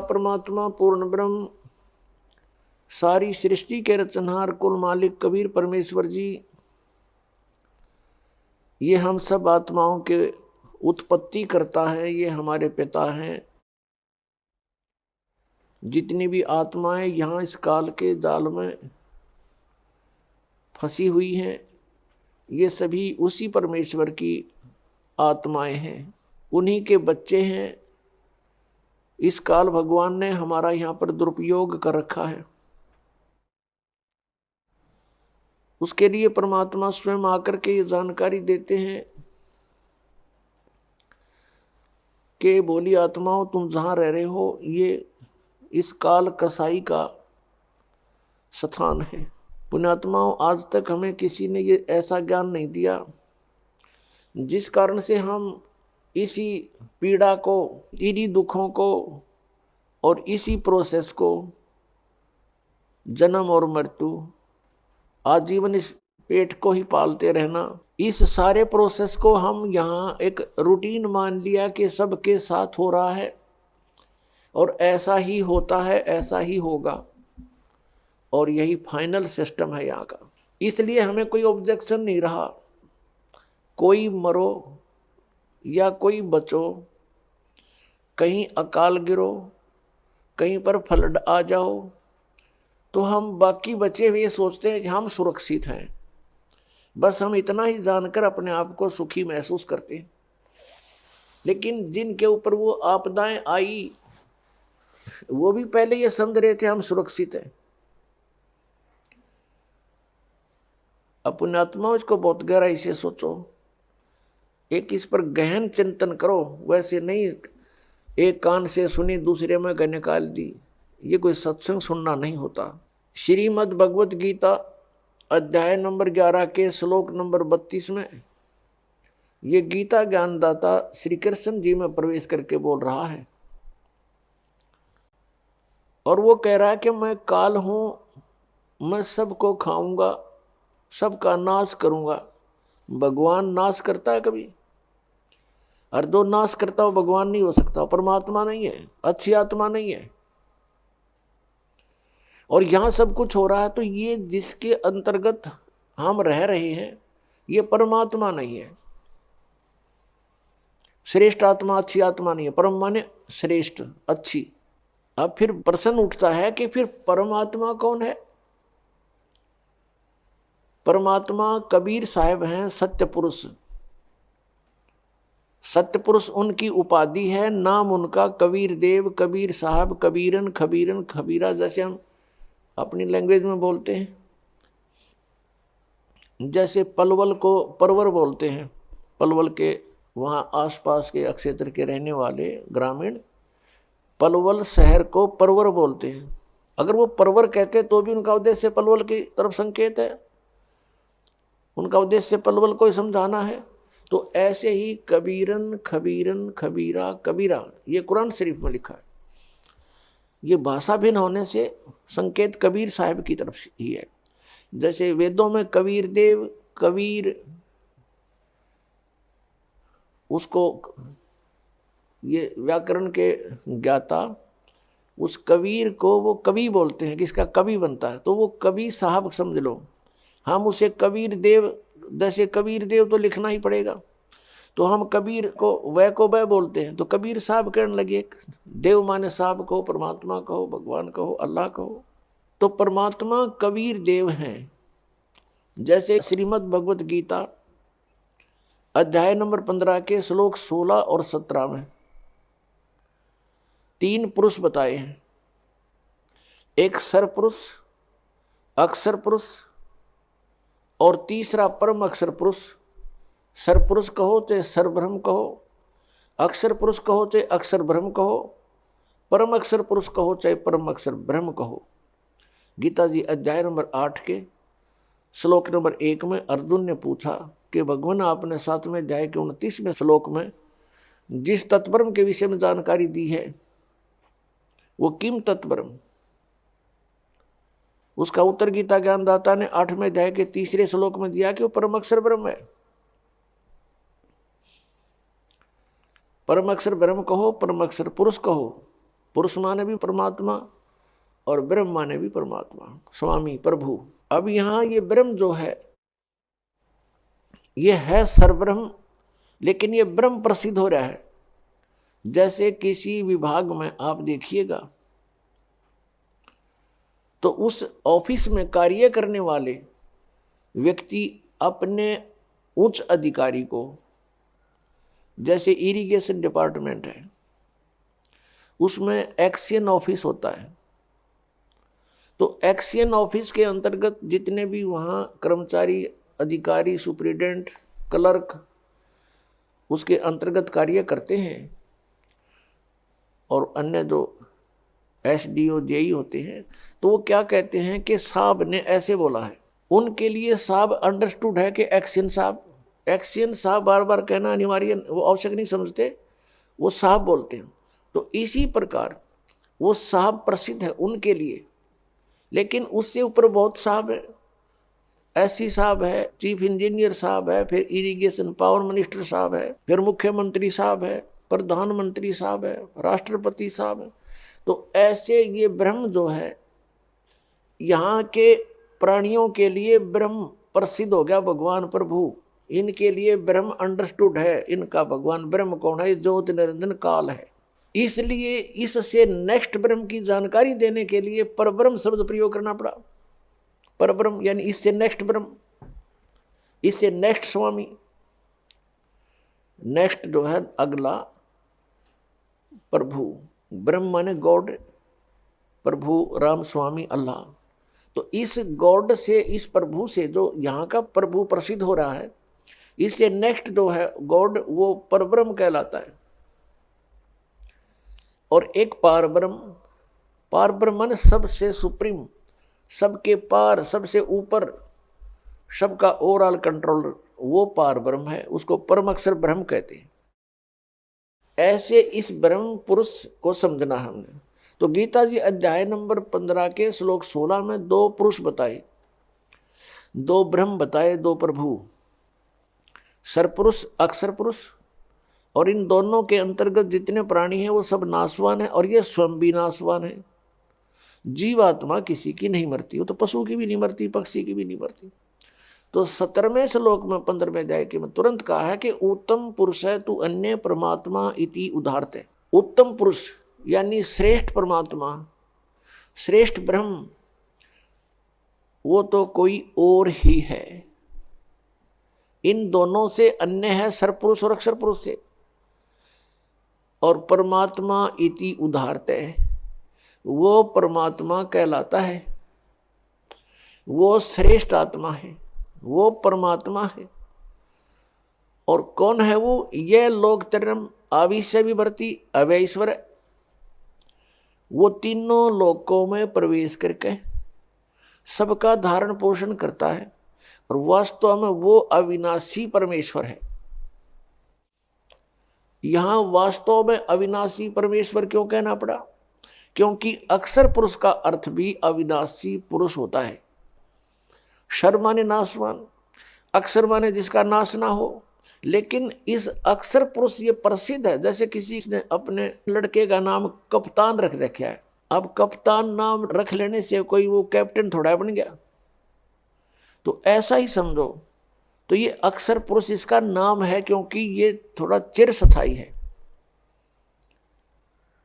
परमात्मा पूर्ण ब्रह्म, सारी सृष्टि के रचनहार कुल मालिक कबीर परमेश्वर जी, ये हम सब आत्माओं के उत्पत्ति करता है, ये हमारे पिता हैं। जितनी भी आत्माएं यहाँ इस काल के जाल में फंसी हुई हैं, ये सभी उसी परमेश्वर की आत्माएं हैं, उन्हीं के बच्चे हैं। इस काल भगवान ने हमारा यहाँ पर दुरुपयोग कर रखा है। उसके लिए परमात्मा स्वयं आकर के ये जानकारी देते हैं कि बोली आत्माओं, तुम जहाँ रह रहे हो ये इस काल कसाई का स्थान है। पुण्यात्माओं, आज तक हमें किसी ने ये ऐसा ज्ञान नहीं दिया जिस कारण से हम इसी पीड़ा को, इन्हीं दुखों को और इसी प्रोसेस को, जन्म और मृत्यु, आजीवन इस पेट को ही पालते रहना, इस सारे प्रोसेस को हम यहाँ एक रूटीन मान लिया कि सबके साथ हो रहा है और ऐसा ही होता है, ऐसा ही होगा, और यही फाइनल सिस्टम है यहाँ का। इसलिए हमें कोई ऑब्जेक्शन नहीं रहा। कोई मरो या कोई बचो, कहीं अकाल गिरो, कहीं पर फ्लड आ जाओ, तो हम बाकी बचे हुए सोचते हैं कि हम सुरक्षित हैं। बस हम इतना ही जानकर अपने आप को सुखी महसूस करते हैं। लेकिन जिनके ऊपर वो आपदाएं आई, वो भी पहले ये समझ रहे थे हम सुरक्षित हैं। अपने आत्माओं को बहुत गहराई से सोचो, एक इस पर गहन चिंतन करो। वैसे नहीं एक कान से सुनी दूसरे में गए निकाल दी, ये कोई सत्संग सुनना नहीं होता। श्रीमद् भगवत गीता अध्याय नंबर 11 के श्लोक नंबर 32 में ये गीता ज्ञानदाता श्री कृष्ण जी में प्रवेश करके बोल रहा है, और वो कह रहा है कि मैं काल हूं, मैं सबको खाऊंगा, सबका नाश करूंगा। भगवान नाश करता है कभी? और जो नाश करता हो भगवान नहीं हो सकता, परमात्मा नहीं है, अच्छी आत्मा नहीं है। और यहां सब कुछ हो रहा है तो ये जिसके अंतर्गत हम रह रहे हैं ये परमात्मा नहीं है। श्रेष्ठ आत्मा, अच्छी आत्मा नहीं है। परम माने श्रेष्ठ, अच्छी। अब फिर प्रश्न उठता है कि फिर परमात्मा कौन है? परमात्मा कबीर साहब हैं, सत्य पुरुष। सत्य पुरुष उनकी उपाधि है, नाम उनका कबीर देव, कबीर साहब, कबीरन, खबीरन, खबीरा, जैसे हम अपनी लैंग्वेज में बोलते हैं। जैसे पलवल को परवर बोलते हैं, पलवल के वहाँ आसपास के क्षेत्र के रहने वाले ग्रामीण पलवल शहर को परवर बोलते हैं। अगर वो परवर कहते तो भी उनका उद्देश्य पलवल की तरफ संकेत है, उनका उद्देश्य पलवल को समझाना है। तो ऐसे ही कबीरन, खबीरन, खबीरा, कबीरा, ये कुरान शरीफ में लिखा है। ये भाषा भिन्न होने से संकेत कबीर साहब की तरफ ही है। जैसे वेदों में कबीर देव, कबीर, उसको ये व्याकरण के ज्ञाता उस कबीर को वो कवि बोलते हैं, किसका कवि बनता है तो वो कवि साहब समझ लो। हम उसे कबीर देव, जैसे कबीर देव तो लिखना ही पड़ेगा, तो हम कबीर को वह बोलते हैं, तो कबीर साहब कहने लगे। देव माने साहब कहो, परमात्मा कहो, भगवान कहो, अल्लाह कहो। तो परमात्मा कबीर देव हैं। जैसे श्रीमद् भगवत गीता अध्याय नंबर 15 के श्लोक 16 और 17 में 3 पुरुष बताए हैं। एक सरपुरुष, अक्षर पुरुष और तीसरा परम अक्षर पुरुष। सरपुरुष कहो चाहे सरब्रह्म कहो, अक्षर पुरुष कहो चाहे अक्षर ब्रह्म कहो, परम अक्षर पुरुष कहो चाहे परम अक्षर ब्रह्म कहो। गीता जी अध्याय नंबर 8 के श्लोक नंबर 1 में अर्जुन ने पूछा कि भगवान आपने 7वें अध्याय के 29वें श्लोक में जिस तत्ब्रह्म के विषय में जानकारी दी है वो किम तत्ब्रह्म? उसका उत्तर गीता ज्ञानदाता ने 8वें अध्याय के 3रे श्लोक में दिया कि वो परम अक्षर ब्रह्म है। परम अक्षर ब्रह्म कहो, परम अक्षर पुरुष कहो, पुरुष माने भी परमात्मा और ब्रह्म माने भी परमात्मा, स्वामी प्रभु। अब यहाँ ये ब्रह्म जो है ये है सर्वब्रह्म, लेकिन ये ब्रह्म प्रसिद्ध हो रहा है। जैसे किसी विभाग में आप देखिएगा तो उस ऑफिस में कार्य करने वाले व्यक्ति अपने उच्च अधिकारी को, जैसे इरिगेशन डिपार्टमेंट है उसमें एक्शन ऑफिस होता है, तो एक्शन ऑफिस के अंतर्गत जितने भी वहाँ कर्मचारी, अधिकारी, सुप्रिटेंडेंट, क्लर्क उसके अंतर्गत कार्य करते हैं और अन्य जो एसडीओ जेई होते हैं, तो वो क्या कहते हैं कि साहब ने ऐसे बोला है, उनके लिए साहब अंडरस्टूड है कि एक्शन साहब, एक्शन साहब बार बार कहना अनिवार्य, वो आवश्यक नहीं समझते, वो साहब बोलते हैं। तो इसी प्रकार वो साहब प्रसिद्ध है उनके लिए, लेकिन उससे ऊपर बहुत साहब है, एससी साहब है, चीफ इंजीनियर साहब है, फिर इरिगेशन पावर मिनिस्टर साहब है, फिर मुख्यमंत्री साहब है, प्रधानमंत्री साहब है, राष्ट्रपति साहब है। तो ऐसे ये ब्रह्म जो है यहाँ के प्राणियों के लिए ब्रह्म प्रसिद्ध हो गया, भगवान प्रभु इनके लिए ब्रह्म अंडरस्टूड है, इनका भगवान ब्रह्म कौन है, ज्योति निरंजन काल है। इसलिए इससे नेक्स्ट ब्रह्म की जानकारी देने के लिए परब्रह्म शब्द प्रयोग करना पड़ा। परब्रह्म यानी इससे नेक्स्ट ब्रह्म, इससे नेक्स्ट स्वामी, नेक्स्ट जो है अगला प्रभु, ब्रह्म माने गॉड, प्रभु राम स्वामी अल्लाह। तो इस गॉड से, इस प्रभु से जो यहाँ का प्रभु प्रसिद्ध हो रहा है, इससे नेक्स्ट जो है गॉड वो परब्रह्म कहलाता है। और एक पारब्रह्म, पारब्रह्म माने सबसे सुप्रीम, सबके पार, सबसे ऊपर, सबका ओवरऑल कंट्रोलर, वो पारब्रह्म है, उसको परम अक्षर ब्रह्म कहते हैं। ऐसे इस ब्रह्म पुरुष को समझना हमने। तो गीता जी अध्याय नंबर 15 के श्लोक 16 में दो पुरुष बताए, दो ब्रह्म बताए, दो प्रभु, सरपुरुष अक्षर पुरुष, और इन दोनों के अंतर्गत जितने प्राणी हैं वो सब नाशवान है और ये स्वयं भी नाशवान है। जीवात्मा किसी की नहीं मरती, वो तो पशु की भी नहीं मरती, पक्षी की भी नहीं मरती। तो 17वें श्लोक में 15वें अध्याय के में तुरंत कहा है कि उत्तम पुरुष है तू अन्य परमात्मा इति उदाहरते। उत्तम पुरुष यानी श्रेष्ठ परमात्मा, श्रेष्ठ ब्रह्म, वो तो कोई और ही है। इन दोनों से अन्य है सरपुरुष और अक्षर पुरुष से। और परमात्मा इति उदाहरते, वो परमात्मा कहलाता है, वो श्रेष्ठ आत्मा है, वो परमात्मा है। और कौन है वो? ये लोकत्रयम् आविश्य विवर्ती अव्यईश्वर, वो तीनों लोकों में प्रवेश करके सबका धारण पोषण करता है और वास्तव में वो अविनाशी परमेश्वर है। यहां वास्तव में अविनाशी परमेश्वर क्यों कहना पड़ा? क्योंकि अक्षर पुरुष का अर्थ भी अविनाशी पुरुष होता है। क्षर माने नाशवान, अक्षर माने जिसका नाश ना हो। लेकिन इस अक्षर पुरुष ये प्रसिद्ध है। जैसे किसी ने अपने लड़के का नाम कप्तान रख रखा है, अब कप्तान नाम रख लेने से कोई वो कैप्टन थोड़ा बन गया, तो ऐसा ही समझो। तो ये अक्षर पुरुष इसका नाम है क्योंकि ये थोड़ा चिरस्थायी है,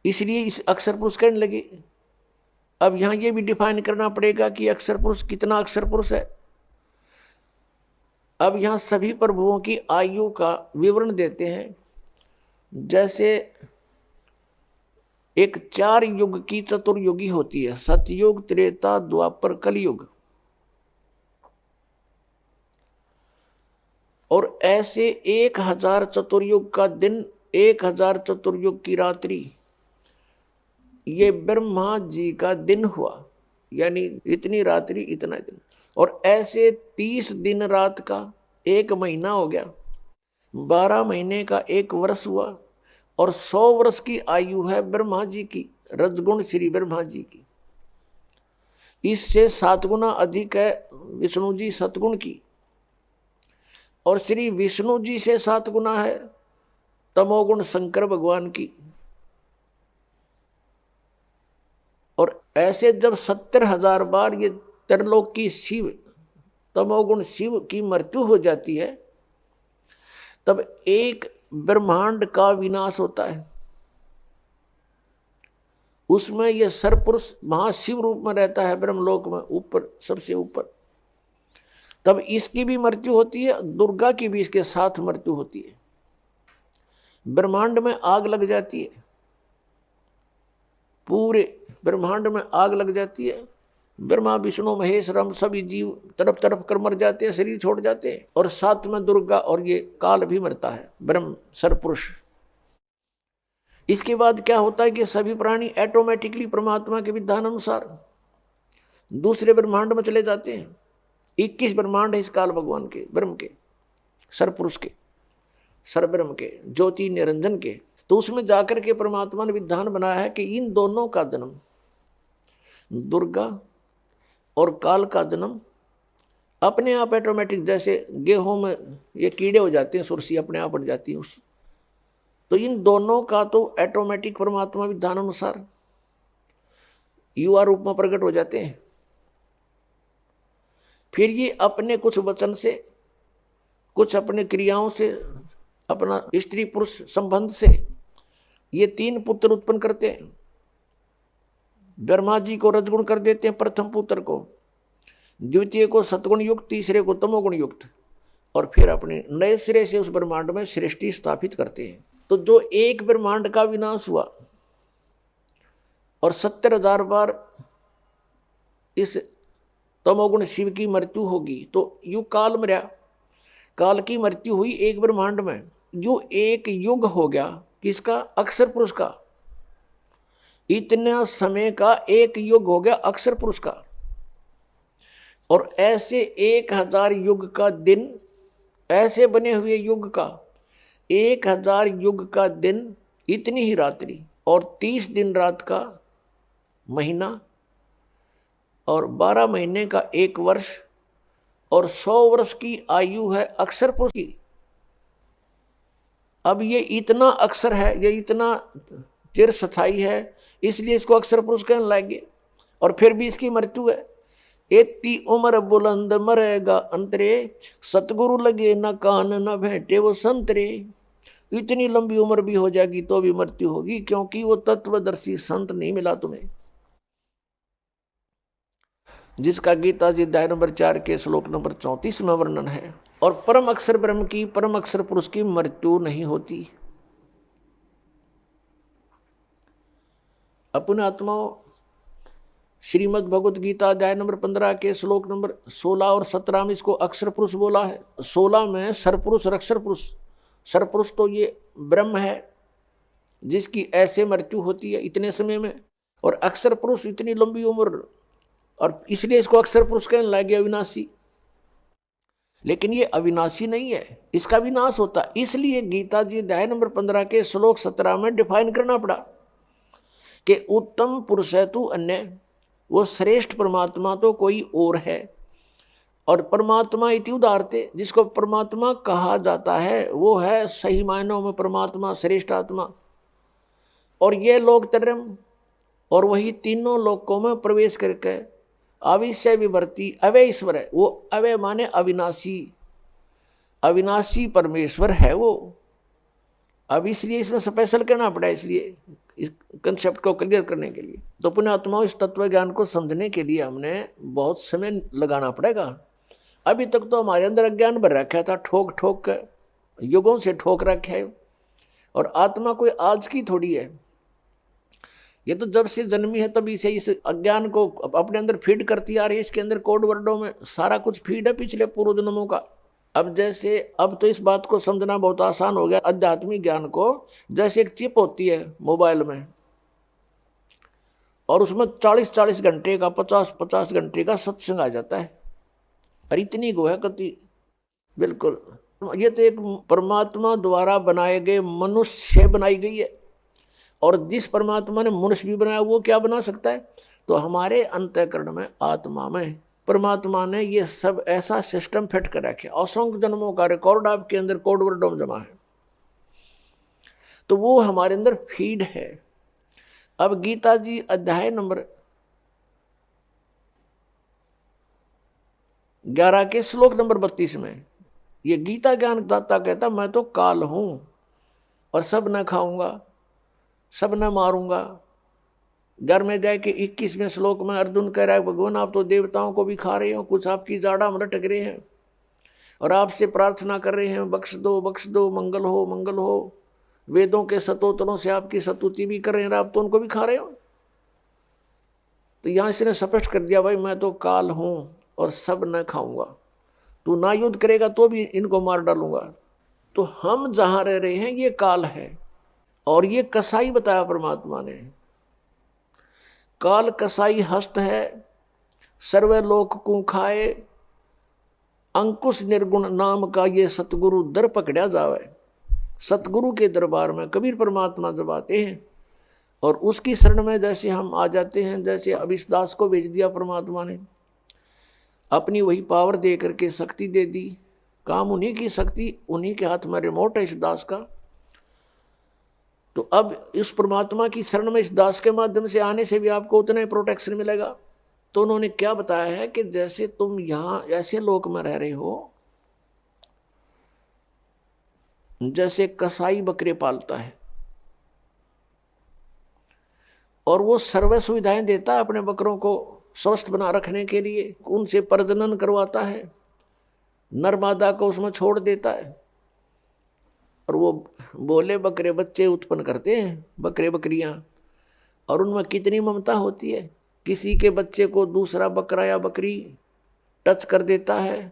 इसलिए इस अक्षर पुरुष कहने लगे। अब यहां ये भी डिफाइन करना पड़ेगा कि अक्षर पुरुष कितना अक्षर पुरुष है। अब यहां सभी प्रभुओं की आयु का विवरण देते हैं। जैसे एक 4 युग की चतुर्युगी होती है, सतयुग, त्रेता, द्वापर, कलयुग। और ऐसे 1000 चतुर्युग का दिन, 1000 चतुर्युग की रात्रि, ये ब्रह्मा जी का दिन हुआ, यानी इतनी रात्रि इतना दिन। और ऐसे 30 दिन रात का 1 महीना हो गया, 12 महीने का 1 वर्ष हुआ, और 100 वर्ष की आयु है ब्रह्मा जी की, रजगुण श्री ब्रह्मा जी की। इससे 7 गुना अधिक है विष्णु जी सतगुण की, और श्री विष्णु जी से 7 गुना है तमोगुण शंकर भगवान की। और ऐसे जब 70,000 बार ये त्रिलोक की शिव, तमोगुण शिव की मृत्यु हो जाती है, तब एक ब्रह्मांड का विनाश होता है। उसमें यह सरपुरुष महाशिव रूप में रहता है ब्रह्मलोक में, ऊपर, सबसे ऊपर। तब इसकी भी मृत्यु होती है, दुर्गा की भी इसके साथ मृत्यु होती है। ब्रह्मांड में आग लग जाती है, पूरे ब्रह्मांड में आग लग जाती है। ब्रह्मा विष्णु महेश राम सभी जीव तड़प तड़प कर मर जाते हैं, शरीर छोड़ जाते हैं, और साथ में दुर्गा और ये काल भी मरता है, ब्रह्म सरपुरुष। इसके बाद क्या होता है कि सभी प्राणी ऑटोमेटिकली परमात्मा के विधान अनुसार दूसरे ब्रह्मांड में चले जाते हैं। 21 ब्रह्मांड है इस काल भगवान के, ब्रह्म के, सरपुरुष के, सरब्रह्म के, ज्योति निरंजन के। तो उसमें जाकर के परमात्मा ने विधान बनाया है कि इन दोनों का जन्म, दुर्गा और काल का जन्म अपने आप ऑटोमेटिक, जैसे गेहूं में ये कीड़े हो जाते हैं, सुरसी अपने आप बढ़ जाती है उस, तो इन दोनों का तो ऑटोमेटिक परमात्मा विधान अनुसार युवा रूप में प्रकट हो जाते हैं। फिर ये अपने कुछ वचन से, कुछ अपने क्रियाओं से, अपना स्त्री पुरुष संबंध से ये 3 पुत्र उत्पन्न करते हैं। ब्रह्मा जी को रजगुण कर देते हैं, प्रथम पुत्र को, द्वितीय को सतगुण युक्त, तीसरे को तमोगुण युक्त, और फिर अपने नए सिरे से उस ब्रह्मांड में सृष्टि स्थापित करते हैं। तो जो एक ब्रह्मांड का विनाश हुआ और 70,000 बार इस तमोगुण शिव की मृत्यु होगी, तो यु काल मरा, काल की मृत्यु हुई एक ब्रह्मांड में, जो एक युग हो गया किसका? अक्षर पुरुष का। इतना समय का एक युग हो गया अक्षर पुरुष का। और ऐसे 1000 युग का दिन, ऐसे बने हुए युग का 1000 युग का दिन, इतनी ही रात्रि, और 30 दिन रात का महीना, और 12 महीने का 1 वर्ष, और 100 वर्ष की आयु है अक्षर पुरुष की। अब ये इतना अक्षर है, ये इतना चिर स्थायी है, इसलिए इसको अक्षर पुरुष कहने लगे। और फिर भी इसकी मृत्यु है। एती उम्र बुलंद मरेगा अंतरे, सतगुरु लगे न कान न भेंटे वो संतरे। इतनी लंबी उम्र भी हो जाएगी तो भी मृत्यु होगी, क्योंकि वो तत्वदर्शी संत नहीं मिला तुम्हें, जिसका गीता जी अध्याय नंबर 4 के श्लोक नंबर 34 में वर्णन है। और परम अक्षर ब्रह्म की, परम अक्षर पुरुष की मृत्यु नहीं होती। अपने आत्माओं, श्रीमद् भगवत गीता अध्याय नंबर 15 के श्लोक नंबर 16 और 17 में इसको अक्षर पुरुष बोला है। 16 में सरपुरुष और अक्षर पुरुष। सरपुरुष तो ये ब्रह्म है जिसकी ऐसे मृत्यु होती है इतने समय में, और अक्षर पुरुष इतनी लंबी उम्र, और इसलिए इसको अक्षर पुरुष कहने लगे, अविनाशी। लेकिन ये अविनाशी नहीं है, इसका विनाश होता। इसलिए गीता जी अध्याय नंबर 15 के श्लोक 17 में डिफाइन करना पड़ा कि उत्तम पुरुष है तू अन्य, वो श्रेष्ठ परमात्मा तो कोई और है। और परमात्मा इति उदाहरते, जिसको परमात्मा कहा जाता है वो है सही मायनों में परमात्मा, श्रेष्ठ आत्मा। और ये लोक तरम, और वही तीनों लोकों में प्रवेश करके अविषय विवर्ती अवय ईश्वर है। वो अवय माने अविनाशी, अविनाशी परमेश्वर है वो। अब इसलिए इसमें स्पेशल कहना पड़ा, इसलिए इस कंसेप्ट को क्लियर करने के लिए। तो पुण्यात्माओं, इस तत्व ज्ञान को समझने के लिए हमने बहुत समय लगाना पड़ेगा। अभी तक तो हमारे अंदर अज्ञान भर रखा था, ठोक ठोक कर, युगों से ठोक रखा है। और आत्मा कोई आज की थोड़ी है, ये तो जब से जन्मी है तभी से इस अज्ञान को अपने अंदर फीड करती आ रही है। इसके अंदर कोड वर्डों में सारा कुछ फीड है पिछले पूर्व जन्मों का। अब जैसे, अब तो इस बात को समझना बहुत आसान हो गया, आध्यात्मिक ज्ञान को। जैसे एक चिप होती है मोबाइल में, और उसमें 40-40 घंटे का, 50-50 घंटे का सत्संग आ जाता है। और इतनी गो है कति, बिल्कुल। ये तो एक परमात्मा द्वारा बनाए गए मनुष्य बनाई गई है। और जिस परमात्मा ने मनुष्य भी बनाया वो क्या बना सकता है? तो हमारे अंतःकरण में, आत्मा में परमात्मा ने ये सब ऐसा सिस्टम फिट कर रखे, असंख्य जन्मों का रिकॉर्ड आपके अंदर कोड वर्डों में जमा है। तो वो हमारे अंदर फीड है। अब गीता जी अध्याय नंबर 11 के श्लोक नंबर 32 में ये गीता ज्ञान दाता कहता मैं तो काल हूं और सब न खाऊंगा, सब न मारूंगा। घर में जाए कि 21वें श्लोक में अर्जुन कह रहा है भगवान आप तो देवताओं को भी खा रहे हो, कुछ आपकी जाड़ा में लटक रहे हैं और आपसे प्रार्थना कर रहे हैं बख्श दो मंगल हो मंगल हो। वेदों के स्तोत्रों से आपकी स्तुति भी कर रहे हैं, आप तो उनको भी खा रहे हो। तो यहां इसने स्पष्ट कर दिया भाई मैं तो काल हूं और सब न खाऊंगा, तू ना युद्ध करेगा तो भी इनको मार डालूंगा। तो हम जहां रह रहे हैं ये काल है और ये कसाई बताया परमात्मा ने। काल कसाई हस्त है, सर्वे लोक को खाए, अंकुश निर्गुण नाम का ये सतगुरु दर पकड़ा जावे। सतगुरु के दरबार में कबीर परमात्मा जब आते हैं और उसकी शरण में जैसे हम आ जाते हैं, जैसे अब इस दास को भेज दिया परमात्मा ने, अपनी वही पावर दे करके शक्ति दे दी, काम उन्हीं की शक्ति, उन्हीं के हाथ में रिमोट है इस दास का। तो अब इस परमात्मा की शरण में इस दास के माध्यम से आने से भी आपको उतना ही प्रोटेक्शन मिलेगा। तो उन्होंने क्या बताया है कि जैसे तुम यहां ऐसे लोक में रह रहे हो जैसे कसाई बकरे पालता है और वो सर्व सुविधाएं देता है अपने बकरों को स्वस्थ बना रखने के लिए, उनसे प्रजनन करवाता है, नर मादा को उसमें छोड़ देता है और वो बोले बकरे बच्चे उत्पन्न करते हैं, बकरे बकरियां, और उनमें कितनी ममता होती है। किसी के बच्चे को दूसरा बकरा या बकरी टच कर देता है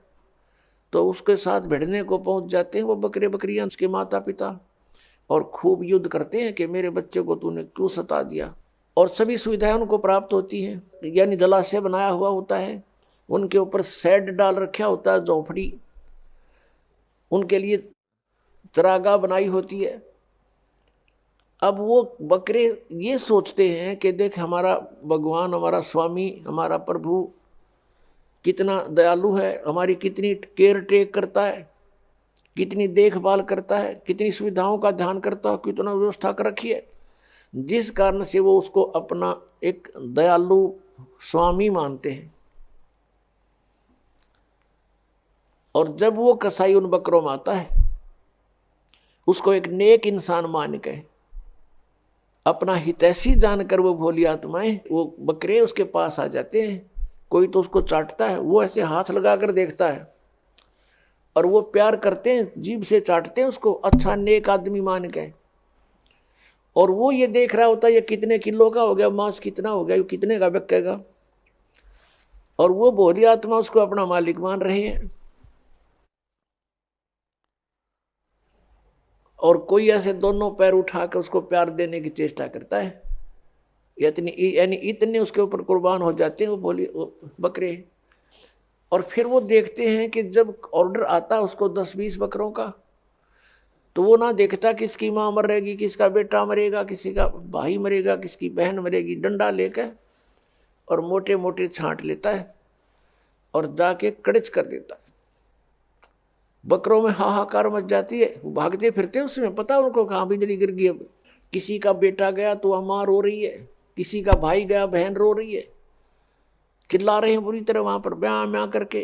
तो उसके साथ भिड़ने को पहुंच जाते हैं वो बकरे बकरियां, उसके माता पिता, और खूब युद्ध करते हैं कि मेरे बच्चे को तूने क्यों सता दिया। और सभी सुविधाएं उनको प्राप्त होती हैं, यानी जलाशय बनाया हुआ होता है, उनके ऊपर शेड डाल रखा होता है, झोंपड़ी, उनके लिए चरागाह बनाई होती है। अब वो बकरे ये सोचते हैं कि देख हमारा भगवान, हमारा स्वामी, हमारा प्रभु कितना दयालु है, हमारी कितनी केयर टेक करता है, कितनी देखभाल करता है, कितनी सुविधाओं का ध्यान करता है, कितना व्यवस्था कर रखी है, जिस कारण से वो उसको अपना एक दयालु स्वामी मानते हैं। और जब वो कसाई उन बकरों में आता है उसको एक नेक इंसान मान के, अपना हितैषी जानकर वो भोली आत्माएं, वो बकरे उसके पास आ जाते हैं। कोई तो उसको चाटता है, वो ऐसे हाथ लगाकर देखता है और वो प्यार करते हैं, जीभ से चाटते हैं उसको, अच्छा नेक आदमी मान के। और वो ये देख रहा होता है ये कितने किलो का हो गया, मांस कितना हो गया, ये कितने का बिकेगा, और वो भोली आत्मा उसको अपना मालिक मान रहे हैं। और कोई ऐसे दोनों पैर उठाकर उसको प्यार देने की चेष्टा करता है, यानी इतने उसके ऊपर कुर्बान हो जाते हैं वो बकरे। और फिर वो देखते हैं कि जब ऑर्डर आता है उसको 10-20 बकरों का, तो वो ना देखता किसकी माँ मरेगी, किसका बेटा मरेगा, किसी का भाई मरेगा, किसकी बहन मरेगी, डंडा लेकर और मोटे मोटे छांट लेता है और जाके कड़च कर देता है। बकरों में हाहाकार मच जाती है, वो भागते फिरते उसमें, पता उनको कहाँ बिजली गिर गई। अब किसी का बेटा गया तो माँ रो रही है, किसी का भाई गया बहन रो रही है, चिल्ला रहे हैं बुरी तरह, वहां पर ब्याह म्याह करके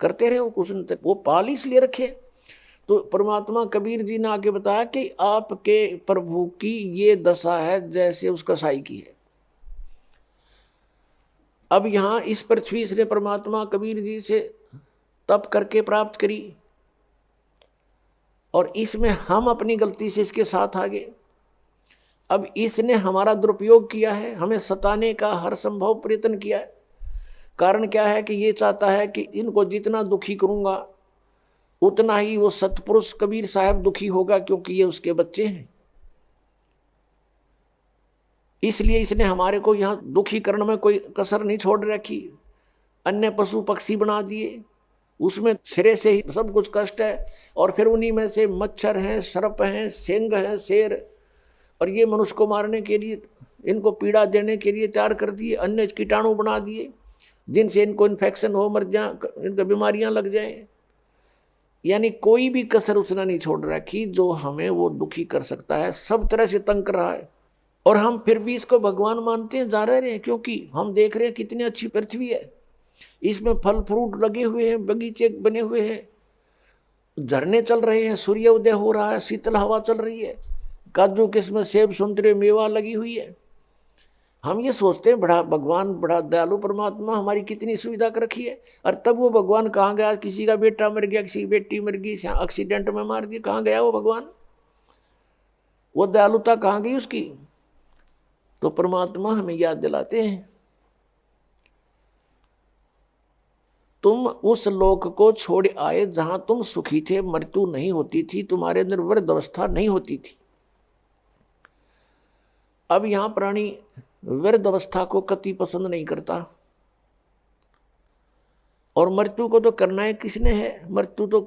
करते रहे कुछ दिन तक, वो पाल इसलिए रखे। तो परमात्मा कबीर जी ने आगे बताया कि आपके प्रभु की ये दशा है जैसे उस कसाई की है। अब यहां इस पृथ्वी से परमात्मा कबीर जी से तप करके प्राप्त करी और इसमें हम अपनी गलती से इसके साथ आ गए। अब इसने हमारा दुरुपयोग किया है, हमें सताने का हर संभव प्रयत्न किया है। कारण क्या है कि ये चाहता है कि इनको जितना दुखी करूंगा उतना ही वो सतपुरुष कबीर साहब दुखी होगा, क्योंकि ये उसके बच्चे हैं। इसलिए इसने हमारे को यहाँ दुखी करने में कोई कसर नहीं छोड़ रखी। अन्य पशु पक्षी बना दिए, उसमें सिरे से ही सब कुछ कष्ट है, और फिर उन्हीं में से मच्छर हैं, सर्प हैं, सिंह हैं, शेर, और ये मनुष्य को मारने के लिए, इनको पीड़ा देने के लिए तैयार कर दिए। अन्य कीटाणु बना दिए जिनसे इनको इन्फेक्शन हो, मर जाए, इनको बीमारियां लग जाएं। यानी कोई भी कसर उसने नहीं छोड़ रखी जो हमें वो दुखी कर सकता है, सब तरह से तंग कर रहा है। और हम फिर भी इसको भगवान मानते हैं, जा रहे हैं, क्योंकि हम देख रहे हैं कितनी अच्छी पृथ्वी है, इसमें फल फ्रूट लगे हुए हैं, बगीचे बने हुए हैं, झरने चल रहे हैं, सूर्य उदय हो रहा है, शीतल हवा चल रही है, काजू किस्मत सेब संतरे मेवा लगी हुई है। हम ये सोचते हैं बड़ा भगवान, बड़ा दयालु परमात्मा, हमारी कितनी सुविधा कर रखी है। और तब वो भगवान कहाँ गया? किसी का बेटा मर गया, किसी की बेटी मर गई, एक्सीडेंट में मार दिया, कहाँ गया वो भगवान? वो दयालुता कहाँ गई उसकी? तो परमात्मा हमें याद दिलाते हैं, तुम उस लोक को छोड़ आए जहां तुम सुखी थे, मृत्यु नहीं होती थी, तुम्हारे अंदर वृद्ध अवस्था नहीं होती थी। अब यहां प्राणी वृद्ध अवस्था को कति पसंद नहीं करता, और मृत्यु को तो करना है किसने है? मृत्यु तो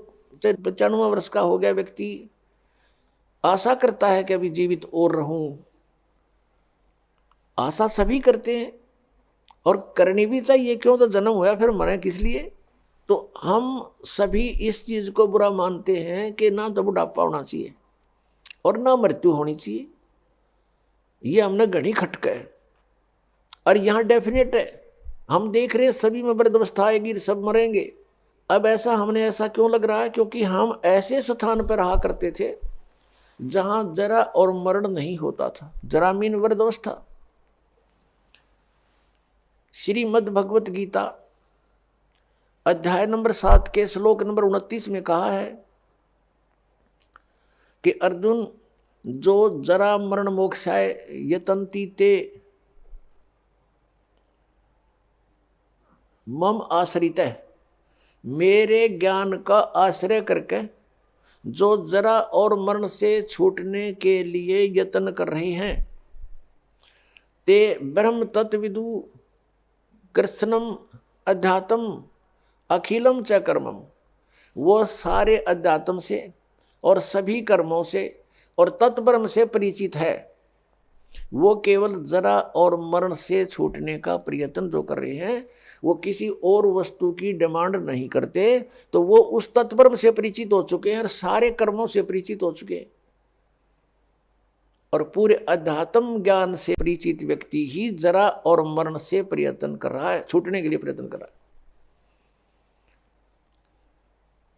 95 वर्ष का हो गया व्यक्ति आशा करता है कि अभी जीवित और रहूं। आशा सभी करते हैं और करनी भी चाहिए, क्यों? तो जन्म हुआ फिर मरे किस लिए? तो हम सभी इस चीज को बुरा मानते हैं कि ना तो बुढ़ापा होना चाहिए और ना मृत्यु होनी चाहिए। ये हमने घड़ी खटका है, और यहाँ डेफिनेट है, हम देख रहे हैं सभी में वृद्धावस्था आएगी, सब मरेंगे। अब हमने ऐसा क्यों लग रहा है? क्योंकि हम ऐसे स्थान पर रहा करते थे जहां जरा और मरण नहीं होता था, जरा मीन वृद्धावस्था। श्रीमद् भगवत गीता अध्याय नंबर 7 के श्लोक नंबर 29 में कहा है कि अर्जुन, जो जरा मरण मोक्षाय यतन्ति ते मम आश्रित है, मेरे ज्ञान का आश्रय करके जो जरा और मरण से छूटने के लिए यत्न कर रहे हैं, ते ब्रह्म तत्विदु कृष्णम अध्यात्म अखिलम च कर्मम, वो सारे अध्यात्म से और सभी कर्मों से और तत्ब्रह्म से परिचित है। वो केवल जरा और मरण से छूटने का प्रयत्न जो कर रहे हैं, वो किसी और वस्तु की डिमांड नहीं करते, तो वो उस तत्ब्रह्म से परिचित हो चुके हैं और सारे कर्मों से परिचित हो चुके हैं। और पूरे अध्यात्म ज्ञान से परिचित व्यक्ति ही जरा और मरण से प्रयत्न कर रहा है, छूटने के लिए प्रयत्न कर रहा है।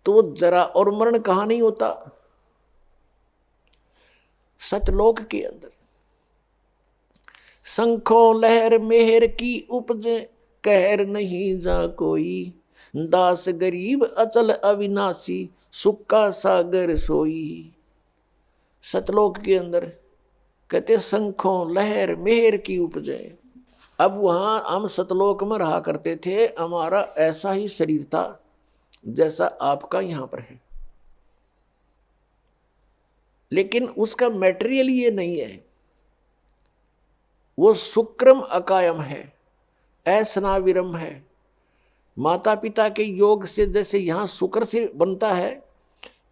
तो जरा और मरण कहां नहीं होता? सतलोक के अंदर। शंखों लहर मेहर की उपजे, कहर नहीं जा कोई, दास गरीब अचल अविनाशी, सुख का सागर सोई। सतलोक के अंदर कहते शंखों लहर मेहर की उपजे। अब वहां हम सतलोक में रहा करते थे, हमारा ऐसा ही शरीर था जैसा आपका यहां पर है, लेकिन उसका मैटेरियल ये नहीं है। वो शुक्रम अकायम है, ऐसनाविरम है। माता पिता के योग से जैसे यहाँ शुक्र से बनता है,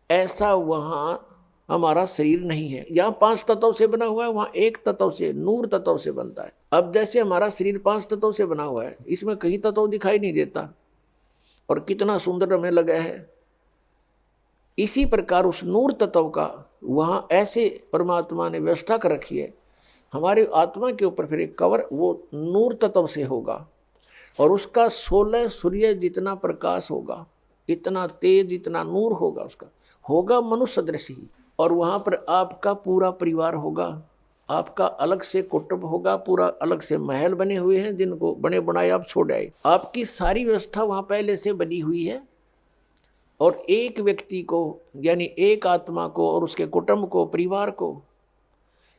ऐसा वहाँ हमारा शरीर नहीं है। यहाँ 5 तत्व से बना हुआ है, वहाँ 1 तत्व से, नूर तत्व से बनता है। अब जैसे हमारा शरीर 5 तत्व से बना हुआ है, इसमें कहीं तत्व दिखाई नहीं देता और कितना सुंदर हमें लगा है। इसी प्रकार उस नूर तत्व का वहाँ ऐसे परमात्मा ने व्यवस्था कर रखी है। हमारे आत्मा के ऊपर फिर एक कवर वो नूर तत्व से होगा, और उसका 16 सूर्य जितना प्रकाश होगा, इतना तेज, इतना नूर होगा, उसका होगा मनुष्य दृश्य ही। और वहाँ पर आपका पूरा परिवार होगा, आपका अलग से कुटुंब होगा, पूरा अलग से महल बने हुए हैं जिनको बने बनाए आप छोड़ आए। आपकी सारी व्यवस्था वहाँ पहले से बनी हुई है, और एक व्यक्ति को यानी एक आत्मा को और उसके कुटुंब को, परिवार को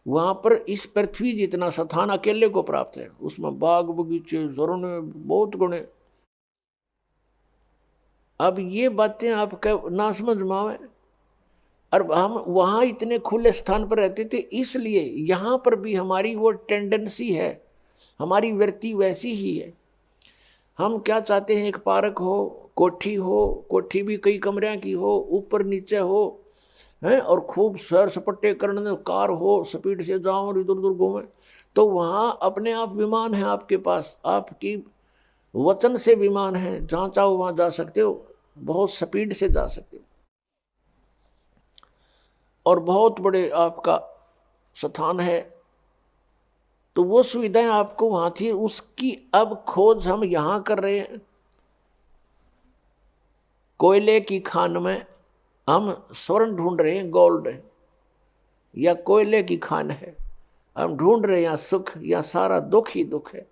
वहाँ पर इस पृथ्वी जितना स्थान अकेले को प्राप्त है। उसमें बाग बगीचे झरने बहुत गुणे। अब ये बातें आपका ना समझ में आवे, और हम वहाँ इतने खुले स्थान पर रहते थे, इसलिए यहाँ पर भी हमारी वो टेंडेंसी है, हमारी वृत्ति वैसी ही है। हम क्या चाहते हैं? एक पार्क हो, कोठी हो, कोठी भी कई कमरे की हो, ऊपर नीचे हो हैं, और खूब सैर सपट्टे करने, कार हो, स्पीड से जाओ और इधर उधर घूमे। तो वहाँ अपने आप विमान है आपके पास, आपकी वचन से विमान है, जहाँ चाहो वहाँ जा सकते हो, बहुत स्पीड से जा सकते हो, और बहुत बड़े आपका स्थान है। तो वो सुविधाएं आपको वहाँ थी, उसकी अब खोज हम यहाँ कर रहे हैं। कोयले की खान में हम स्वर्ण ढूंढ रहे हैं, गोल्ड, या कोयले की खान है, हम ढूंढ रहे हैं यहाँ सुख, या सारा दुख ही दुख है।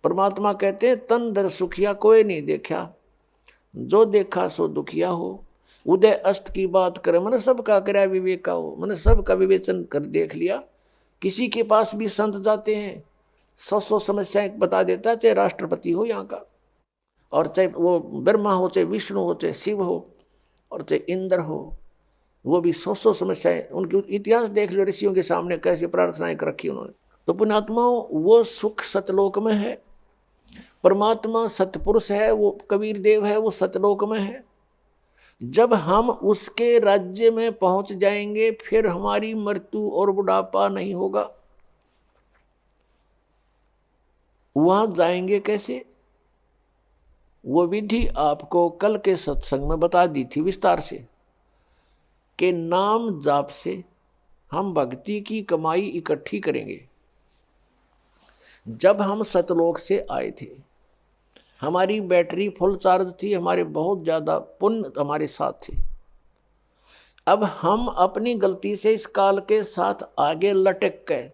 परमात्मा कहते हैं तन दर सुखिया कोई नहीं देखा, जो देखा सो दुखिया हो। उदय अस्त की बात करे, मैंने सबका कर्या विवेका हो, मैंने सबका विवेचन कर देख लिया। किसी के पास भी संत जाते हैं, 100 समस्याएं बता देता है, चाहे राष्ट्रपति हो यहाँ का, और चाहे वो ब्रह्मा हो, चाहे विष्णु हो, चाहे शिव हो, और चाहे इंद्र हो, वो भी 100 समस्याएं, उनके इतिहास देख लो, ऋषियों के सामने कैसे प्रार्थनाएं कर रखी उन्होंने। तो पुण्यात्माओं, वो सुख सतलोक में है। परमात्मा सतपुरुष है, वो कबीर देव है, वो सतलोक में है। जब हम उसके राज्य में पहुंच जाएंगे, फिर हमारी मृत्यु और बुढ़ापा नहीं होगा। वहां जाएंगे कैसे, वो विधि आपको कल के सत्संग में बता दी थी विस्तार से, कि नाम जाप से हम भक्ति की कमाई इकट्ठी करेंगे। जब हम सतलोक से आए थे, हमारी बैटरी फुल चार्ज थी, हमारे बहुत ज़्यादा पुण्य हमारे साथ थे। अब हम अपनी गलती से इस काल के साथ आगे लटक गए,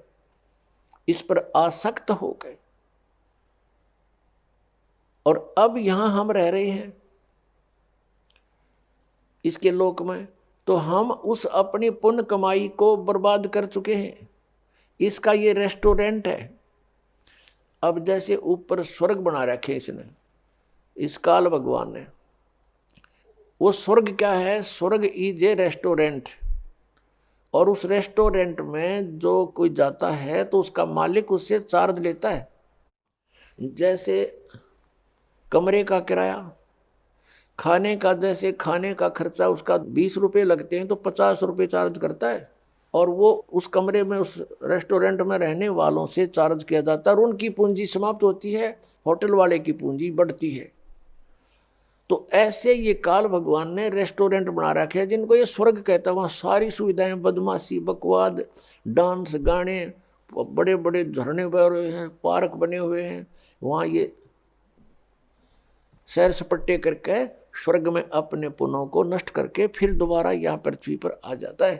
इस पर आसक्त हो गए, और अब यहां हम रह रहे हैं इसके लोक में, तो हम उस अपनी पुण्य कमाई को बर्बाद कर चुके हैं। इसका ये रेस्टोरेंट है। अब जैसे ऊपर स्वर्ग बना रखे इसने, इस काल भगवान ने, वो स्वर्ग क्या है, स्वर्ग इज ए रेस्टोरेंट। और उस रेस्टोरेंट में जो कोई जाता है तो उसका मालिक उससे चार्ज लेता है। जैसे कमरे का किराया, खाने का, जैसे खाने का खर्चा उसका 20 रुपये लगते हैं तो 50 रुपये चार्ज करता है, और वो उस कमरे में, उस रेस्टोरेंट में रहने वालों से चार्ज किया जाता है, और उनकी पूंजी समाप्त होती है, होटल वाले की पूंजी बढ़ती है। तो ऐसे ये काल भगवान ने रेस्टोरेंट बना रखे हैं जिनको ये स्वर्ग कहता है। वहाँ सारी सुविधाएं, बदमाशी, बकवाद, डांस, गाने, बड़े बड़े झरने बह रहे हैं, पार्क बने हुए हैं, वहाँ ये सैर सपट्टे करके स्वर्ग में अपने पुण्यों को नष्ट करके फिर दोबारा यहाँ पृथ्वी पर आ जाता है।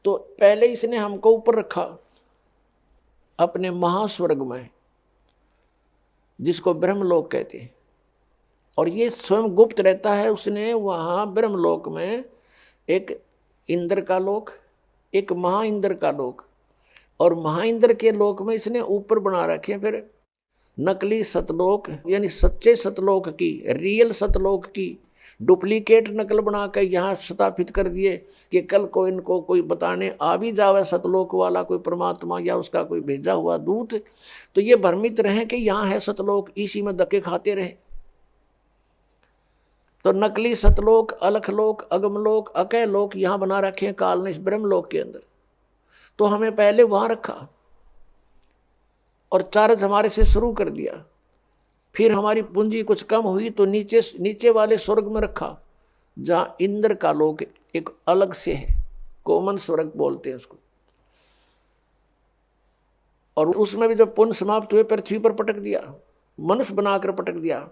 तो पहले इसने हमको ऊपर रखा अपने महास्वर्ग में, जिसको ब्रह्मलोक कहते हैं, और ये स्वयं गुप्त रहता है। उसने वहाँ ब्रह्मलोक में एक इंद्र का लोक, एक महाइंद्र का लोक, और महाइंद्र के लोक में इसने ऊपर बना रखे फिर नकली सतलोक, यानी सच्चे सतलोक की, रियल सतलोक की डुप्लीकेट नकल बना कर यहाँ स्थापित कर दिए कि कल को इनको कोई बताने आ भी जावे सतलोक वाला, कोई परमात्मा या उसका कोई भेजा हुआ दूत, तो ये भ्रमित रहे कि यहाँ है सतलोक, इसी में धक्के खाते रहे। तो नकली सतलोक, अलखलोक, अगमलोक, अकय लोक यहाँ बना रखे हैं काल ने इस ब्रह्मलोक के अंदर। तो हमें पहले वहाँ रखा और चार्ज हमारे से शुरू कर दिया। फिर हमारी पूंजी कुछ कम हुई तो नीचे वाले स्वर्ग में रखा, जहाँ इंद्र का लोक एक अलग से है, कॉमन स्वर्ग बोलते हैं उसको। और उसमें भी जब पुण्य समाप्त हुए पृथ्वी पर पटक दिया, मनुष्य बनाकर पटक दिया,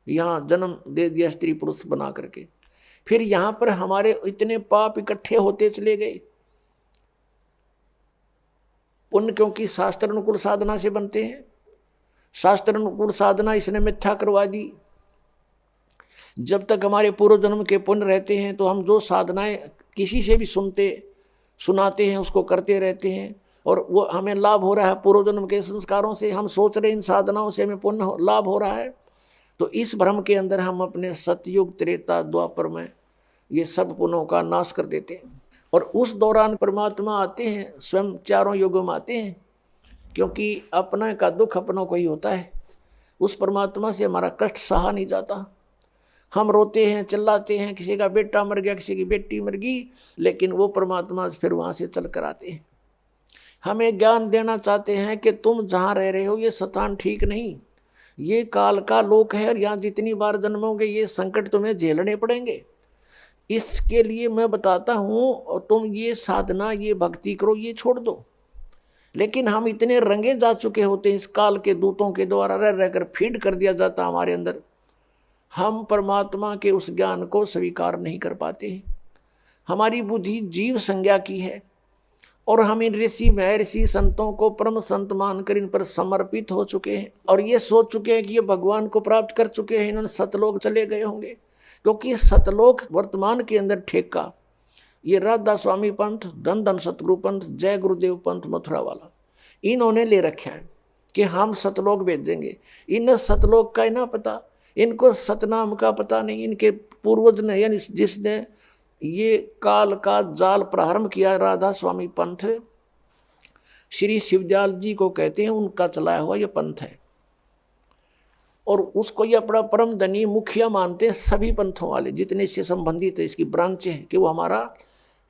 यहाँ जन्म दे दिया स्त्री पुरुष बना करके। फिर यहाँ पर हमारे इतने पाप इकट्ठे होते चले गए। पुण्य क्योंकि शास्त्र अनुकूल साधना से बनते हैं, शास्त्र अनुकूल साधना इसने मिथ्या करवा दी। जब तक हमारे पूर्व जन्म के पुण्य रहते हैं तो हम जो साधनाएं किसी से भी सुनाते हैं उसको करते रहते हैं, और वो हमें लाभ हो रहा है पूर्व जन्म के संस्कारों से। हम सोच रहे इन साधनाओं से हमें पुण्य लाभ हो रहा है। तो इस भ्रम के अंदर हम अपने सतयुग, त्रेता, द्वापर में ये सब पुण्यों का नाश कर देते हैं। और उस दौरान परमात्मा आते हैं, स्वयं चारों युगों में आते हैं, क्योंकि अपना का दुख अपनों को ही होता है। उस परमात्मा से हमारा कष्ट सहा नहीं जाता। हम रोते हैं, चिल्लाते हैं, किसी का बेटा मर गया, किसी की बेटी मर गई, लेकिन वो परमात्मा फिर वहाँ से चल कर आते हैं। हमें ज्ञान देना चाहते हैं कि तुम जहाँ रह रहे हो ये स्थान ठीक नहीं, ये काल का लोक है, और यहाँ जितनी बार जन्मोगे ये संकट तुम्हें झेलने पड़ेंगे। इसके लिए मैं बताता हूँ, और तुम ये साधना, ये भक्ति करो, ये छोड़ दो। लेकिन हम इतने रंगे जा चुके होते हैं, इस काल के दूतों के द्वारा रह रहकर फीड कर दिया जाता हमारे अंदर, हम परमात्मा के उस ज्ञान को स्वीकार नहीं कर पाते हैं। हमारी बुद्धि जीव संज्ञा की है और हम इन ऋषि महर्षि संतों को परम संत मानकर इन पर समर्पित हो चुके हैं और ये सोच चुके हैं कि ये भगवान को प्राप्त कर चुके हैं, इन्होंने सतलोक चले गए होंगे। क्योंकि सतलोक वर्तमान के अंदर ठेका ये राधा स्वामी पंथ, धन धन सतगुरु पंथ, जय गुरुदेव पंथ मथुरा वाला, इन्होंने ले रखा है कि हम सतलोक भेजेंगे। इन्हें सतलोक का ही ना पता, इनको सतनाम का पता नहीं। इनके पूर्वज ने यानी जिसने ये काल का जाल प्रारंभ किया, राधा स्वामी पंथ श्री शिवदयाल जी को कहते हैं, उनका चलाया हुआ ये पंथ है और उसको ये अपना परम धनी मुखिया मानते हैं सभी पंथों वाले जितने इससे संबंधित है, इसकी ब्रांचें हैं कि वो हमारा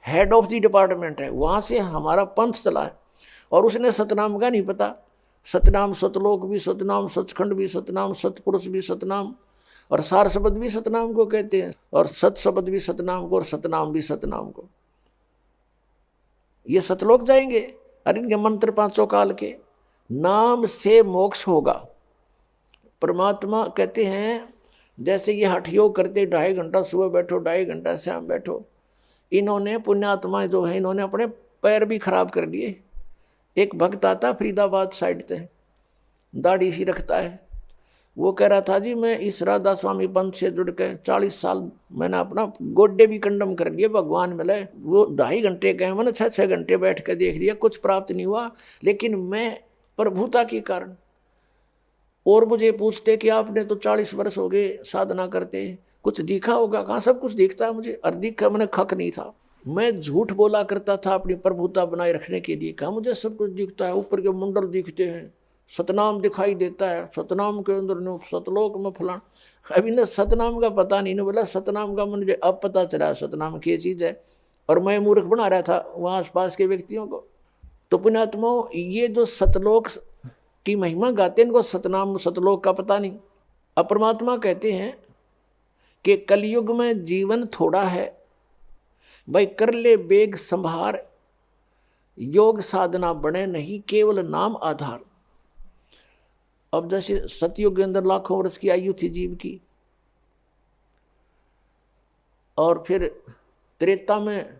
हेड ऑफ द डिपार्टमेंट है, वहाँ से हमारा पंथ चला है। और उसने सतनाम का नहीं पता, सतनाम सतलोक भी सतनाम, सचखंड भी सतनाम, सतपुरुष भी सतनाम और सार शब्द भी सतनाम को कहते हैं और सत शब्द भी सतनाम को और सतनाम भी सतनाम को। ये सतलोक जाएंगे। अरे इनके मंत्र पांचों काल के, नाम से मोक्ष होगा। परमात्मा कहते हैं जैसे ये हठ योग करते 2.5 घंटा सुबह बैठो, 2.5 घंटा शाम बैठो, इन्होंने पुण्यात्माएं जो है इन्होंने अपने पैर भी खराब कर लिए। एक भक्त आता फरीदाबाद साइड से, दाढ़ी सी रखता है, वो कह रहा था जी मैं इस राधा स्वामी पंथ से जुड़ के 40 साल मैंने अपना गोड्डे भी कंडम कर लिए, भगवान मिले। वो 2.5 घंटे गए, मैंने 6-6 घंटे बैठ के देख लिया, कुछ प्राप्त नहीं हुआ। लेकिन मैं प्रभुता के कारण, और मुझे पूछते कि आपने तो 40 वर्ष हो गए साधना करते, कुछ दिखा होगा? कहाँ सब कुछ दिखता है मुझे। और दिखा, मैंने खक नहीं था, मैं झूठ बोला करता था अपनी प्रभुता बनाए रखने के लिए। कहा मुझे सब कुछ दिखता है, ऊपर के मंडल दिखते हैं, सतनाम दिखाई देता है, सतनाम के अंदर न सतलोक में फलान। अभी न सतनाम का पता नहीं, बोला सतनाम का मुझे अब पता चला सतनाम की चीज़ है, और मैं मूर्ख बना रहा था वहाँ आसपास के व्यक्तियों को। तो पुण्यात्माओं, ये जो सतलोक की महिमा गाते हैं, इनको सतनाम सतलोक का पता नहीं। अब परमात्मा कहते हैं कि कलयुग में जीवन थोड़ा है भाई, कर ले बेग संभार, योग साधना बने नहीं केवल नाम आधार। अब जैसे सतयुग के अंदर लाखों वर्ष की आयु थी जीव की, और फिर त्रेता में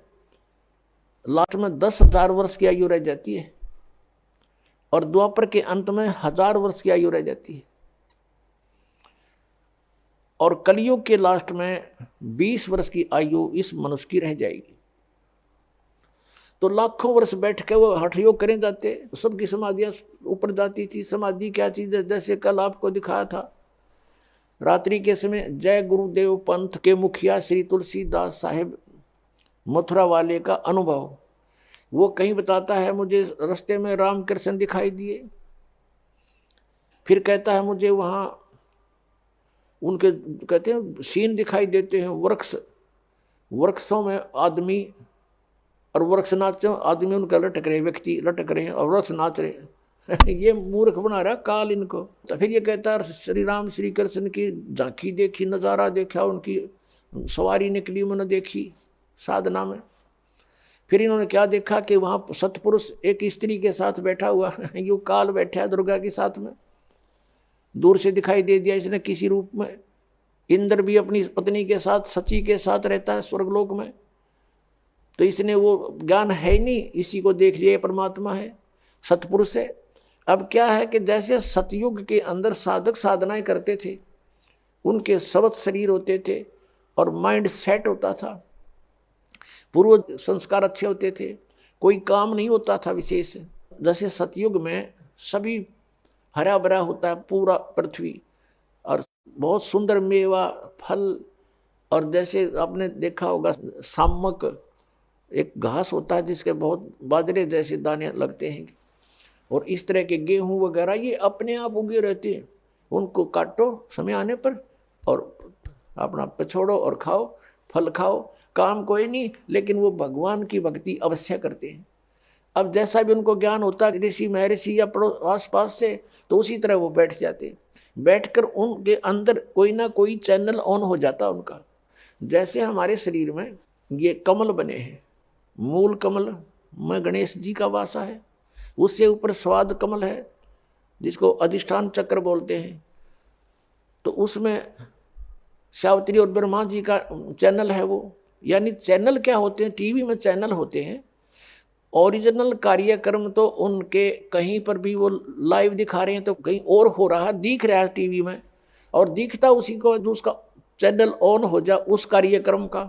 लास्ट में 10,000 वर्ष की आयु रह जाती है, और द्वापर के अंत में 1000 वर्ष की आयु रह जाती है, और कलयुग के लास्ट में 20 वर्ष की आयु इस मनुष्य की रह जाएगी। तो लाखों वर्ष बैठ के वो हठ योग करें जाते, सबकी समाधियां ऊपर जाती थी। समाधि क्या चीज़ है? जैसे कल आपको दिखाया था, रात्रि के समय जय गुरुदेव पंथ के मुखिया श्री तुलसीदास साहिब मथुरा वाले का अनुभव, वो कहीं बताता है मुझे रास्ते में रामकृष्ण दिखाई दिए, फिर कहता है मुझे वहाँ उनके कहते हैं सीन दिखाई देते हैं, वृक्षों में आदमी, और वृक्ष नाच, आदमी उनका लटक रहे, व्यक्ति लटक रहे हैं और वृक्ष नाच रहे ये मूर्ख बना रहा काल इनको। तो फिर ये कहता है श्री राम श्री कृष्ण की झांकी देखी, नज़ारा देखा, उनकी सवारी निकली मैंने देखी साधना में। फिर इन्होंने क्या देखा कि वहाँ सतपुरुष एक स्त्री के साथ बैठा हुआ यू काल बैठा है दुर्गा के साथ में, दूर से दिखाई दे दिया इसने किसी रूप में। इंद्र भी अपनी पत्नी के साथ, सची के साथ रहता है स्वर्गलोक में, तो इसने वो ज्ञान है ही नहीं, इसी को देख लिया परमात्मा है, सतपुरुष है। अब क्या है कि जैसे सतयुग के अंदर साधक साधनाएं करते थे, उनके सबत शरीर होते थे और माइंड सेट होता था, पूर्व संस्कार अच्छे होते थे, कोई काम नहीं होता था विशेष। जैसे सतयुग में सभी हरा भरा होता है पूरा पृथ्वी, और बहुत सुंदर मेवा फल, और जैसे आपने देखा होगा सामक एक घास होता है जिसके बहुत बाजरे जैसे दाने लगते हैं, और इस तरह के गेहूं वगैरह ये अपने आप उगे रहते हैं। उनको काटो समय आने पर और अपना पछोड़ो और खाओ, फल खाओ, काम कोई नहीं, लेकिन वो भगवान की भक्ति अवश्य करते हैं। अब जैसा भी उनको ज्ञान होता है ऋषि महर्षि या आस पास से, तो उसी तरह वो बैठ जाते, बैठकर उनके अंदर कोई ना कोई चैनल ऑन हो जाता उनका। जैसे हमारे शरीर में ये कमल बने हैं, मूल कमल में गणेश जी का वासा है, उससे ऊपर स्वाद कमल है जिसको अधिष्ठान चक्र बोलते हैं, तो उसमें सावित्री और ब्रह्मा जी का चैनल है वो। यानी चैनल क्या होते हैं, टीवी में चैनल होते हैं, ओरिजिनल कार्यक्रम तो उनके कहीं पर भी वो लाइव दिखा रहे हैं तो कहीं और हो रहा है, दिख रहा है टीवी में, और दिखता उसी को जो उसका चैनल ऑन हो जा उस कार्यक्रम का,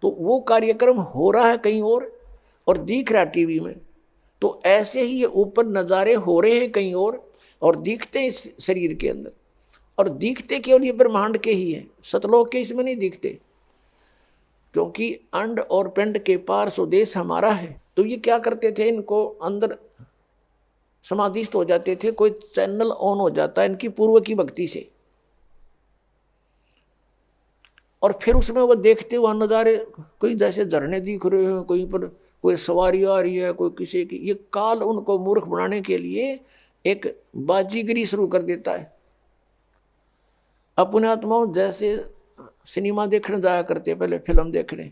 तो वो कार्यक्रम हो रहा है कहीं और दिख रहा है टीवी में। तो ऐसे ही ये ऊपर नज़ारे हो रहे हैं कहीं और दिखते हैं इस शरीर के अंदर, और दिखते केवल ये ब्रह्मांड के ही हैं, सतलोक के इसमें नहीं दिखते, क्योंकि अंड और पिंड के पार स्वदेश हमारा है। तो ये क्या करते थे, इनको अंदर समाधिस्थ हो जाते थे, कोई चैनल ऑन हो जाता है इनकी पूर्व की भक्ति से, और फिर उसमें वो देखते वहाँ नज़ारे, कोई जैसे झरने दिख रहे हैं, कहीं पर कोई सवारी आ रही है, कोई किसी की, ये काल उनको मूर्ख बनाने के लिए एक बाजीगरी शुरू कर देता है। अपने आत्माओं जैसे सिनेमा देखने जाया करते, पहले फिल्म देखने,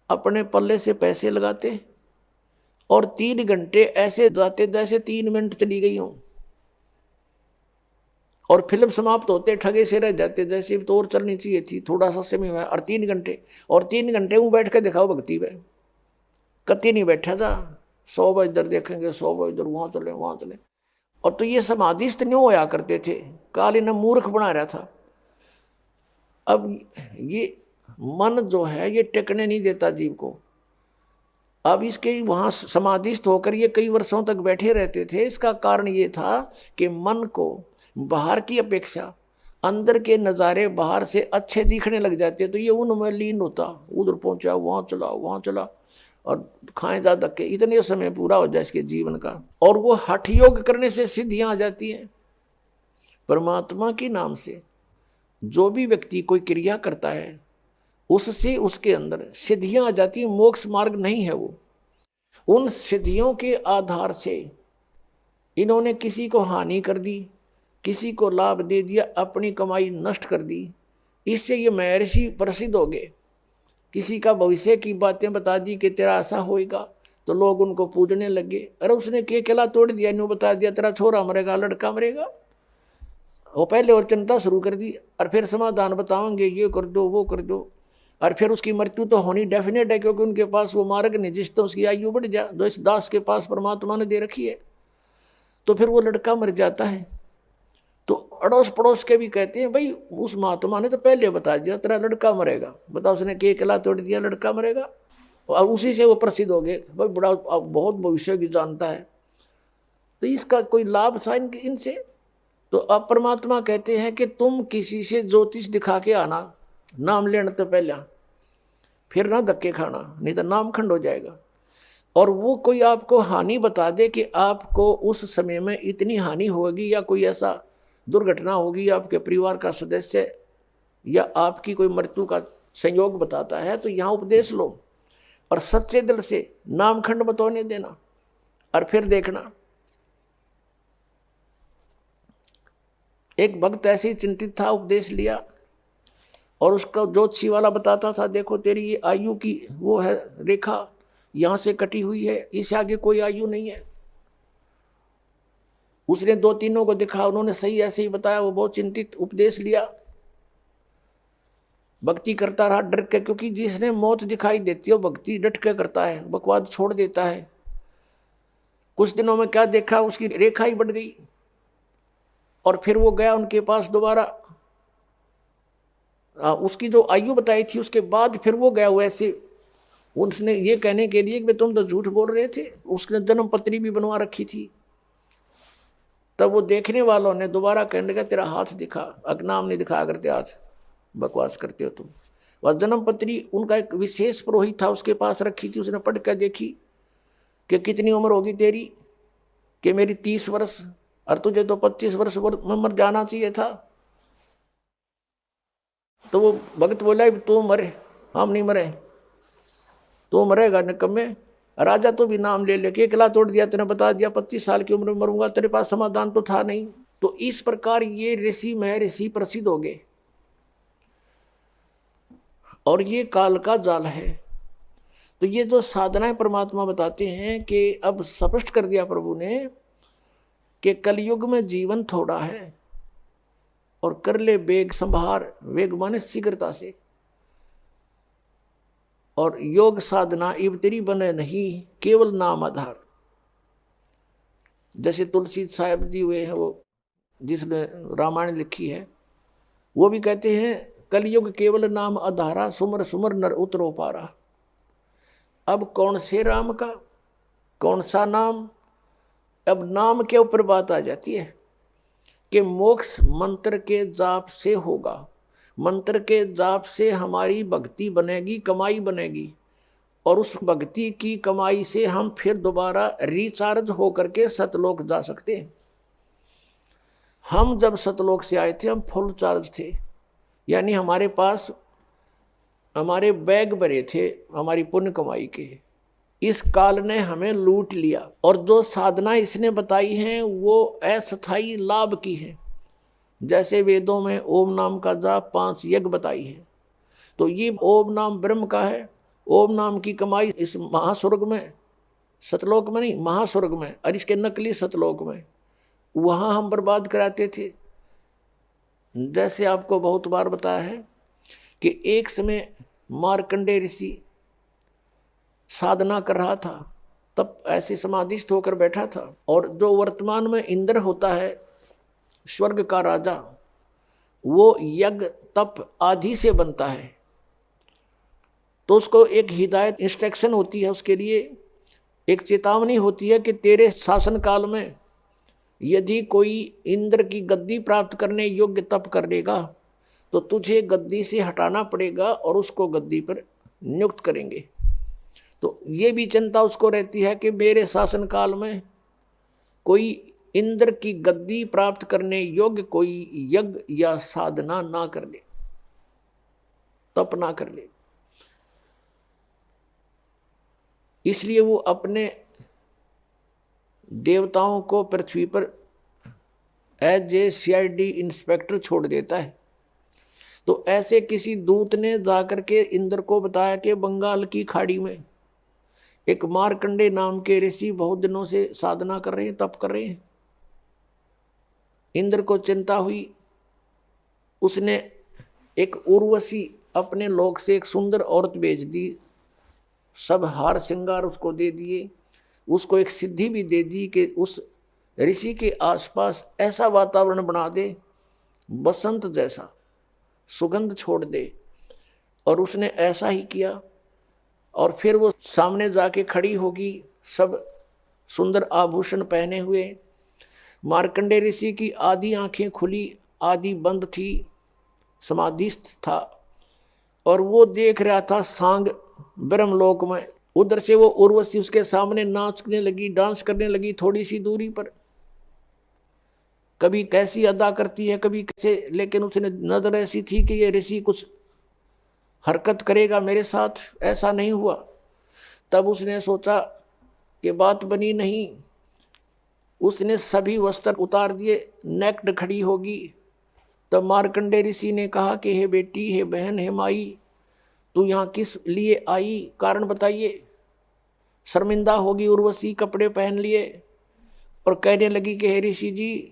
अपने पल्ले से पैसे लगाते और 3 घंटे ऐसे जाते जैसे 3 मिनट चली गई हूँ, और फिल्म समाप्त होते ठगे से रह जाते, जैसे तो और चलनी चाहिए थी, थोड़ा सा समय हुआ, और 3 घंटे, और 3 घंटे वो बैठ कर दिखाओ भक्ति में, कति नहीं बैठा था, 100 बार इधर देखेंगे, 100 बार इधर, वहाँ चले वहाँ चले। और तो ये समाधिस्थ नहीं होया करते थे, काल इन्हें मूर्ख बना रहा था। अब ये मन जो है ये टिकने नहीं देता जीव को। अब इसके वहाँ समाधिस्थ होकर ये कई वर्षों तक बैठे रहते थे। इसका कारण ये था कि मन को बाहर की अपेक्षा अंदर के नज़ारे बाहर से अच्छे दिखने लग जाते, तो ये उनमें लीन होता, उधर पहुँचा, वहाँ चला, वहाँ चला, और खाएं ज़्यादा के इतने समय पूरा हो जाए इसके जीवन का, और वो हठ योग करने से सिद्धियाँ आ जाती हैं। परमात्मा के नाम से जो भी व्यक्ति कोई क्रिया करता है उससे उसके अंदर सिद्धियां आ जाती हैं। मोक्ष मार्ग नहीं है वो। उन सिद्धियों के आधार से इन्होंने किसी को हानि कर दी, किसी को लाभ दे दिया, अपनी कमाई नष्ट कर दी। इससे ये महर्षि प्रसिद्ध हो गए। किसी का भविष्य की बातें बता दी कि तेरा ऐसा होएगा, तो लोग उनको पूजने लगे। अरे उसने के केला तोड़ दिया, न्यू बता दिया तेरा छोरा मरेगा, लड़का मरेगा। वो पहले और चिंता शुरू कर दी, और फिर समाधान बताओगे, ये कर दो वो कर दो, और फिर उसकी मृत्यु तो होनी डेफिनेट है, क्योंकि उनके पास वो मार्ग नहीं जिससे उसकी आयु बढ़ जाए, जो इस दास के पास परमात्मा ने दे रखी है। तो फिर वो लड़का मर जाता है, तो अड़ोस पड़ोस के भी कहते हैं भाई उस महात्मा ने तो पहले बता दिया तेरा लड़का मरेगा, बताओ उसने के केला तोड़ दिया, लड़का मरेगा। और उसी से वो प्रसिद्ध हो गए, भाई बड़ा बहुत भविष्य की जानता है। तो इसका कोई लाभ था इनसे। तो अब परमात्मा कहते हैं कि तुम किसी से ज्योतिष दिखा के आना, नाम लेने तो पहले, फिर ना धक्के खाना, नहीं तो नाम खंड हो जाएगा। और वो कोई आपको हानि बता दे कि आपको उस समय में इतनी हानि होगी, या कोई ऐसा दुर्घटना होगी, आपके परिवार का सदस्य या आपकी कोई मृत्यु का संयोग बताता है, तो यहाँ उपदेश लो और सच्चे दिल से नाम खंड मत होने देना, और फिर देखना। एक भक्त ऐसे ही चिंतित था, उपदेश लिया, और उसका ज्योतिषी वाला बताता था देखो तेरी ये आयु की वो है रेखा यहाँ से कटी हुई है, इससे आगे कोई आयु नहीं है। उसने 2-3 को दिखा, उन्होंने सही ऐसे ही बताया। वो बहुत चिंतित, उपदेश लिया, भक्ति करता रहा डर के, क्योंकि जिसने मौत दिखाई देती है वो भक्ति डट के करता है, बकवाद छोड़ देता है। कुछ दिनों में क्या देखा, उसकी रेखा ही बढ़ गई। और फिर वो गया उनके पास दोबारा, उसकी जो आयु बताई थी उसके बाद फिर वो गया वैसे, उसने ये कहने के लिए कि तुम तो झूठ बोल रहे थे। उसने जन्म पत्री भी बनवा रखी थी। तब वो देखने वालों ने दोबारा कहने लगा तेरा हाथ दिखा, अग्नाम नहीं दिखाया करते हाथ, बकवास करते हो तुम। वह जन्म पत्री उनका एक विशेष पुरोहित था, उसके पास रखी थी। उसने पढ़ कर देखी कि कितनी उम्र होगी तेरी, कि मेरी 30 वर्ष, और तुझे तो 25 वर्ष में मर जाना चाहिए था। तो वो भक्त बोला तू मरे, हम नहीं मरे, तो मरेगा निकम्मे। राजा तो भी नाम ले लेके किला तोड़ दिया, तेने बता दिया 25 साल की उम्र में मरूंगा, तेरे पास समाधान तो था नहीं। तो इस प्रकार ये ऋषि में ऋषि प्रसिद्ध हो गए। और ये काल का जाल है। तो ये जो साधनाएं परमात्मा बताते हैं कि अब स्पष्ट कर दिया प्रभु ने कि कलयुग में जीवन थोड़ा है और कर ले वेग संभार, वेग माने शीघ्रता से, और योग साधना इब तेरी बने नहीं केवल नाम आधार। जैसे तुलसी साहब जी हुए हैं, वो जिसने रामायण लिखी है, वो भी कहते हैं कलयुग केवल नाम आधारा, सुमर सुमर नर उतरो पारा। अब कौन से राम का, कौन सा नाम, अब नाम के ऊपर बात आ जाती है कि मोक्ष मंत्र के जाप से होगा, मंत्र के जाप से हमारी भक्ति बनेगी, कमाई बनेगी, और उस भक्ति की कमाई से हम फिर दोबारा रिचार्ज होकर के सतलोक जा सकते हैं। हम जब सतलोक से आए थे हम फुल चार्ज थे, यानी हमारे पास हमारे बैग भरे थे हमारी पुण्य कमाई के। इस काल ने हमें लूट लिया, और जो साधना इसने बताई हैं वो अस्थायी लाभ की है। जैसे वेदों में ओम नाम का जाप 5 यज्ञ बताई है, तो ये ओम नाम ब्रह्म का है। ओम नाम की कमाई इस महास्वर्ग में, सतलोक में नहीं, महास्वर्ग में, और इसके नकली सतलोक में, वहां हम बर्बाद कराते थे। जैसे आपको बहुत बार बताया है कि एक समय मार्कंडेय ऋषि साधना कर रहा था, तब ऐसे समाधिस्थ होकर बैठा था, और जो वर्तमान में इंद्र होता है स्वर्ग का राजा, वो यज्ञ तप आदि से बनता है। तो उसको एक हिदायत इंस्ट्रक्शन होती है, उसके लिए एक चेतावनी होती है कि तेरे शासन काल में यदि कोई इंद्र की गद्दी प्राप्त करने योग्य तप कर लेगा तो तुझे गद्दी से हटाना पड़ेगा और उसको गद्दी पर नियुक्त करेंगे। तो ये भी चिंता उसको रहती है कि मेरे शासन काल में कोई इंद्र की गद्दी प्राप्त करने योग्य कोई यज्ञ या साधना ना कर ले, तप ना कर ले। इसलिए वो अपने देवताओं को पृथ्वी पर एज ए CID इंस्पेक्टर छोड़ देता है। तो ऐसे किसी दूत ने जाकर के इंद्र को बताया कि बंगाल की खाड़ी में एक मार्कंडे नाम के ऋषि बहुत दिनों से साधना कर रहे हैं, तप कर रहे हैं। इंद्र को चिंता हुई, उसने एक उर्वशी अपने लोक से एक सुंदर औरत भेज दी, सब हार श्रृंगार उसको दे दिए, उसको एक सिद्धि भी दे दी कि उस ऋषि के आसपास ऐसा वातावरण बना दे बसंत जैसा, सुगंध छोड़ दे। और उसने ऐसा ही किया, और फिर वो सामने जाके खड़ी होगी, सब सुंदर आभूषण पहने हुए। मार्कंडेय ऋषि की आधी आंखें खुली, आधी बंद थी, समाधिस्थ था, और वो देख रहा था सांग ब्रह्मलोक में। उधर से वो उर्वशी उसके सामने नाचने लगी, डांस करने लगी थोड़ी सी दूरी पर, कभी कैसी अदा करती है कभी कैसे, लेकिन उसने नजर ऐसी थी कि ये ऋषि कुछ हरकत करेगा मेरे साथ, ऐसा नहीं हुआ। तब उसने सोचा कि बात बनी नहीं, उसने सभी वस्त्र उतार दिए, नेक्ड खड़ी होगी। तब मार्कंडेय ऋषि ने कहा कि हे बेटी, हे बहन, हे माई, तू यहाँ किस लिए आई, कारण बताइए। शर्मिंदा होगी उर्वशी, कपड़े पहन लिए और कहने लगी कि हे ऋषि जी,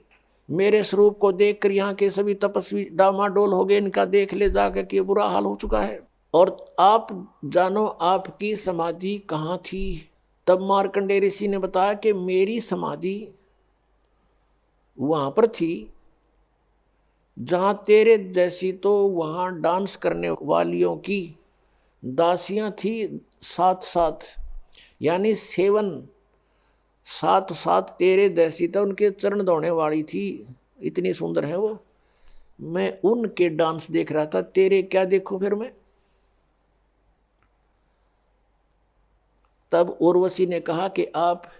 मेरे स्वरूप को देखकर यहाँ के सभी तपस्वी डामाडोल हो गए, इनका देख ले जाकर के बुरा हाल हो चुका है, और आप जानो आपकी समाधि कहाँ थी। तब मार्कंडेय ऋषि ने बताया कि मेरी समाधि वहां पर थी जहां तेरे जैसी तो वहां डांस करने वालियों की दासियां थी, साथ साथ, यानी सेवन साथ साथ तेरे जैसी तो उनके चरण दौड़ने वाली थी, इतनी सुंदर है वो। मैं उनके डांस देख रहा था, तेरे क्या देखूं फिर मैं। तब उर्वशी ने कहा कि आप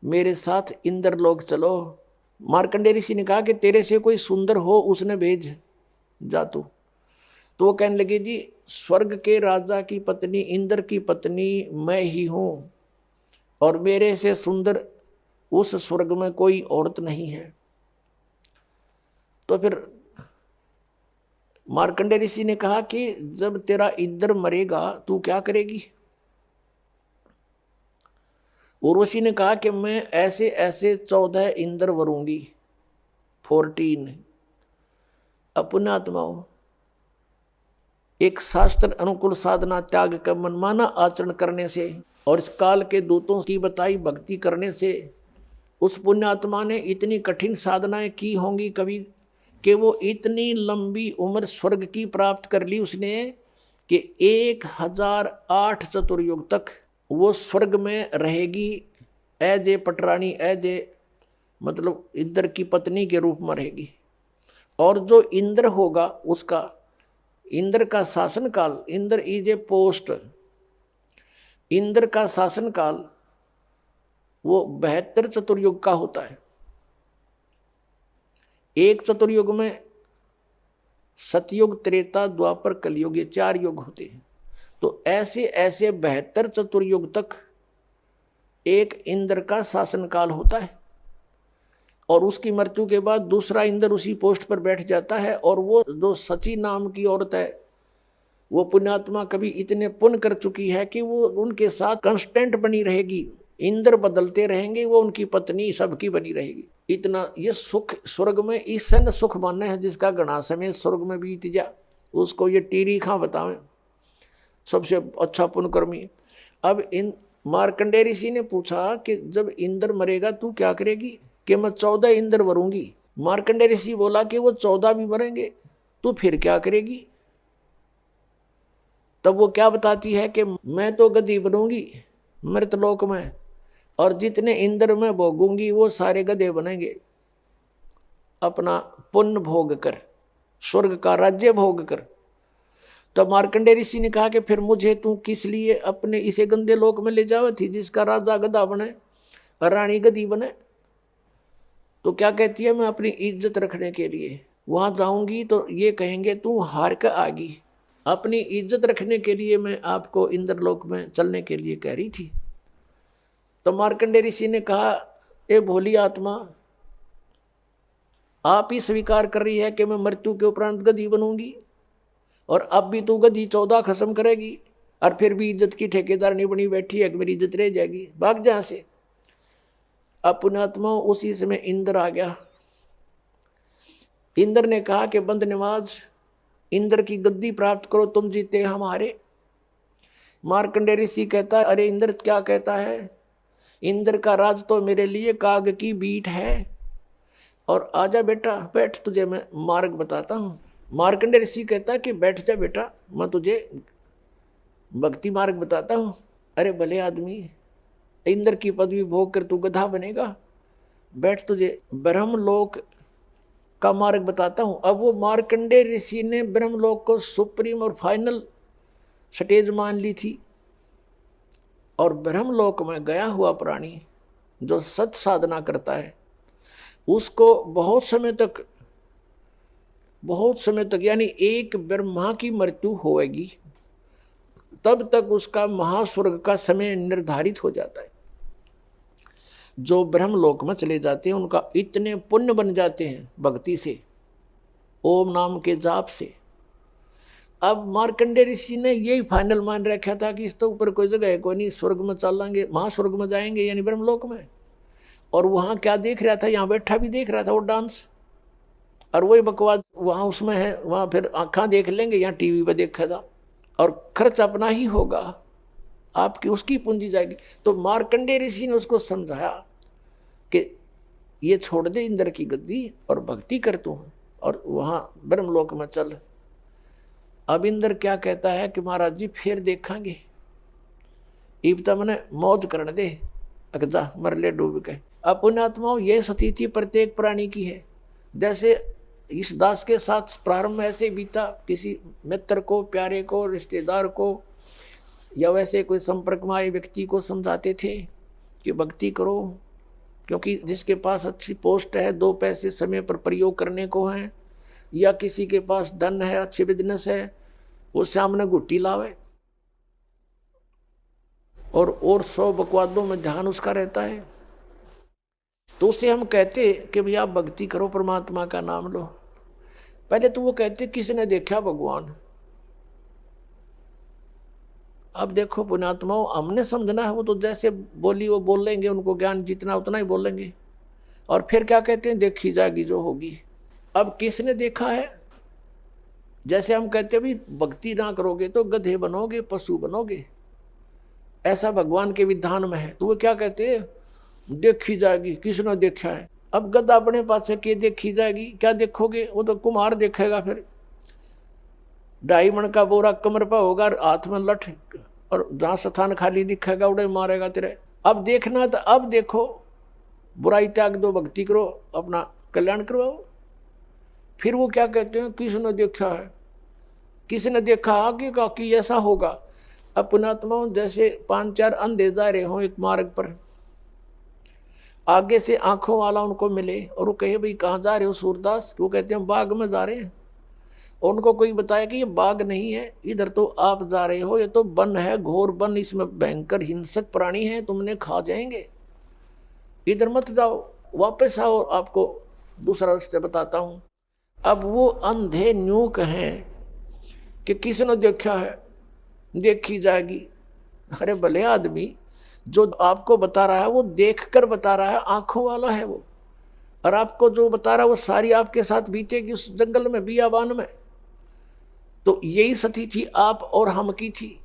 मेरे साथ इंद्रलोक चलो। मार्कंडेय ऋषि ने कहा कि तेरे से कोई सुंदर हो उसने भेज जा तू। तो वो कहने लगी, जी स्वर्ग के राजा की पत्नी, इंद्र की पत्नी मैं ही हूं, और मेरे से सुंदर उस स्वर्ग में कोई औरत नहीं है। तो फिर मार्कंडेय ऋषि ने कहा कि जब तेरा इंद्र मरेगा तू क्या करेगी। उर्वशी ने कहा कि मैं ऐसे ऐसे 14 इंद्र वरूंगी, 14। अब पुण्यात्माओं, एक शास्त्र अनुकूल साधना त्याग कर मनमाना आचरण करने से और इस काल के दूतों की बताई भक्ति करने से उस पुण्यात्मा ने इतनी कठिन साधनाएं की होंगी कभी, कि वो इतनी लंबी उम्र स्वर्ग की प्राप्त कर ली उसने कि 1008 चतुर्युग तक वो स्वर्ग में रहेगी, एज ए पटरानी, एज ए मतलब इंद्र की पत्नी के रूप में रहेगी। और जो इंद्र होगा उसका, इंद्र का शासन काल, Indra is a post, Indra का शासन काल वो 72 चतुर्युग का होता है। एक चतुर्युग में सतयुग, त्रेता, द्वापर, कलयुग, ये 4 युग होते हैं। तो ऐसे ऐसे 72 चतुर्युग तक एक इंद्र का शासन काल होता है और उसकी मृत्यु के बाद दूसरा इंद्र उसी पोस्ट पर बैठ जाता है। और वो जो सची नाम की औरत है, वो पुण्यात्मा कभी इतने पुण्य कर चुकी है कि वो उनके साथ कांस्टेंट बनी रहेगी, इंद्र बदलते रहेंगे, वो उनकी पत्नी सबकी बनी रहेगी। इतना ये सुख स्वर्ग में ईसन सुख माने है, जिसका घना समय स्वर्ग में बीत जा, उसको ये टीरी खां बतावें सबसे अच्छा पुण्यकर्मी। अब इन मार्कंडेय ऋषि ने पूछा कि जब इंद्र मरेगा तू क्या करेगी? कि मैं 14 इंद्र मरूंगी। मार्कंडेय ऋषि बोला कि वो 14 भी मरेंगे, तू फिर क्या करेगी? तब वो क्या बताती है कि मैं तो गधी बनूंगी मृतलोक में, और जितने इंद्र में भोगूंगी वो सारे गधे बनेंगे, अपना पुण्य भोग कर, स्वर्ग का राज्य भोग कर। तो मार्कंडेय ऋषि ने कहा कि फिर मुझे तू किस लिए अपने इसे गंदे लोक में ले जावे थी, जिसका राजा गधा बने और रानी गधी बने? तो क्या कहती है, मैं अपनी इज्जत रखने के लिए वहां जाऊंगी तो ये कहेंगे तू हार कर आ गई। अपनी इज्जत रखने के लिए मैं आपको इंद्रलोक में चलने के लिए कह रही थी। तो मार्कंडेय ऋषि ने कहा, ए भोली आत्मा, आप ही स्वीकार कर रही है कि मैं मृत्यु के उपरांत गधी बनूंगी, और अब भी तू गधी 14 खत्म करेगी, और फिर भी इज्जत की ठेकेदार नहीं बनी बैठी है कि मेरी इज्जत रह जाएगी, भाग जहां से। अब पुण्यात्मा उसी समय इंद्र आ गया। इंद्र ने कहा कि बंद नवाज, इंद्र की गद्दी प्राप्त करो, तुम जीते हमारे। मार्कंडेय ऋषि कहता है, अरे इंद्र क्या कहता है, इंद्र का राज तो मेरे लिए काग की बीट है, और आजा बेटा बैठ, तुझे मैं मार्ग बताता हूँ। मार्कंडेय ऋषि कहता है कि बैठ जा बेटा, मैं तुझे भक्ति मार्ग बताता हूँ। अरे भले आदमी, इंद्र की पदवी भोग कर तू गधा बनेगा, बैठ, तुझे ब्रह्मलोक का मार्ग बताता हूँ। अब वो मार्कंडेय ऋषि ने ब्रह्मलोक को सुप्रीम और फाइनल स्टेज मान ली थी, और ब्रह्मलोक में गया हुआ प्राणी जो सत साधना करता है उसको बहुत समय तक यानी एक ब्रह्मा की मृत्यु होएगी, तब तक उसका महास्वर्ग का समय निर्धारित हो जाता है। जो ब्रह्मलोक में चले जाते हैं उनका इतने पुण्य बन जाते हैं भक्ति से, ओम नाम के जाप से। अब मार्कंडेय ऋषि ने यही फाइनल मान रखा था कि इसके ऊपर कोई जगह है कोई नहीं, स्वर्ग में चलेंगे, महास्वर्ग में जाएंगे यानी ब्रह्मलोक में। और वहाँ क्या देख रहा था, यहाँ बैठा भी देख रहा था वो डांस, और वही बकवास वहाँ उसमें है, वहाँ फिर आँखें देख लेंगे, यहाँ टीवी पे देखा था, और खर्च अपना ही होगा, आपकी उसकी पूंजी जाएगी। तो मार्कंडेय ऋषि ने उसको समझाया कि ये छोड़ दे इंद्र की गद्दी और भक्ति कर तू, और वहाँ ब्रह्मलोक में चल। अब इंद्र क्या कहता है कि महाराज जी फिर देखेंगे, इब्ता मैंने मौज करने दे, अगजा मर ले डूब के। अब पुण्यात्माओं, ये स्थिति प्रत्येक प्राणी की है। जैसे इस दास के साथ प्रारंभ ऐसे बीता, किसी मित्र को, प्यारे को, रिश्तेदार को, या वैसे कोई संपर्क में आए व्यक्ति को समझाते थे कि भक्ति करो, क्योंकि जिसके पास अच्छी पोस्ट है, 2 पैसे समय पर प्रयोग करने को हैं, या किसी के पास धन है, अच्छे बिजनेस है, वो सामने गुट्टी लावे और 100 बकवादों में ध्यान उसका रहता है। तो उसे हम कहते कि भैया आप भक्ति करो, परमात्मा का नाम लो। पहले तो वो कहते किसने देखा भगवान, अब देखो पुण्यात्माओं, हमने समझना है, वो तो जैसे बोली वो बोल लेंगे, उनको ज्ञान जितना उतना ही बोलेंगे। और फिर क्या कहते हैं, देखी जाएगी जो होगी। अब किसने देखा है? जैसे हम कहते हैं भी भक्ति ना करोगे तो गधे बनोगे, पशु बनोगे, ऐसा भगवान के विधान में है। तो वो क्या कहते हैं, देखी जाएगी। किसने देखा है? अब गधा अपने पास से के देखी जाएगी, क्या देखोगे? वो तो कुम्हार देखेगा। फिर 2.5 मन का बोरा कमर पर होगा, हाथ में लठ, और जहां स्थान खाली दिखेगा उड़े मारेगा तेरे। अब देखना तो अब देखो, बुराई त्याग दो, भक्ति करो, अपना कल्याण करवाओ। फिर वो क्या कहते हैं, किसने देखा है? किसने देखा आगे का कि ऐसा होगा? अब पुण्यात्माओं, जैसे 5-4 अंधे जा रहे हो एक मार्ग पर, आगे से आंखों वाला उनको मिले और वो कहे भाई कहाँ जा रहे हो सूरदास? वो कहते हैं बाग में जा रहे हैं। उनको कोई बताया कि ये बाग नहीं है, इधर तो आप जा रहे हो, ये तो वन है, घोर वन, इसमें भयंकर हिंसक प्राणी है, तुमने खा जाएंगे, इधर मत जाओ, वापस आओ, आपको दूसरा रास्ता बताता हूं। अब वो अंधे न्यू कहें कि किसने देखा है, देखी जाएगी। अरे भले आदमी, जो आपको बता रहा है वो देख कर बता रहा है, आंखों वाला है वो, और आपको जो बता रहा है वो सारी आपके साथ बीतेगी उस जंगल में, बियाबान में। तो यही सती थी आप और हम की थी।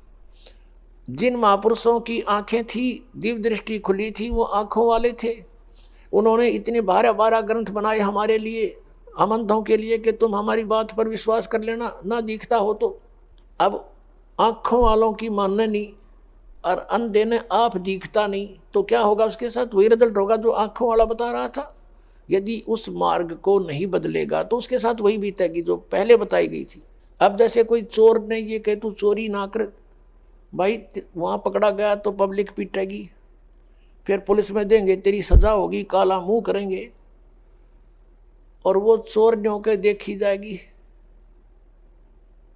जिन महापुरुषों की आंखें थी, दिव्य दृष्टि खुली थी, वो आंखों वाले थे। उन्होंने इतने 12 ग्रंथ बनाए हमारे लिए, हम अंधों के लिए, कि तुम हमारी बात पर विश्वास कर लेना, ना दिखता हो तो। अब आंखों वालों की मानने नहीं, और अंधे ने आप दिखता नहीं, तो क्या होगा उसके साथ? वही रिजल्ट होगा जो आंखों वाला बता रहा था। यदि उस मार्ग को नहीं बदलेगा तो उसके साथ वही बीतेगी जो पहले बताई गई थी। अब जैसे कोई चोर ने ये कहे तू चोरी ना कर, भाई वहाँ पकड़ा गया तो पब्लिक पीटेगी, फिर पुलिस में देंगे, तेरी सजा होगी, काला मुंह करेंगे, और वो चोर न्यों के देखी जाएगी।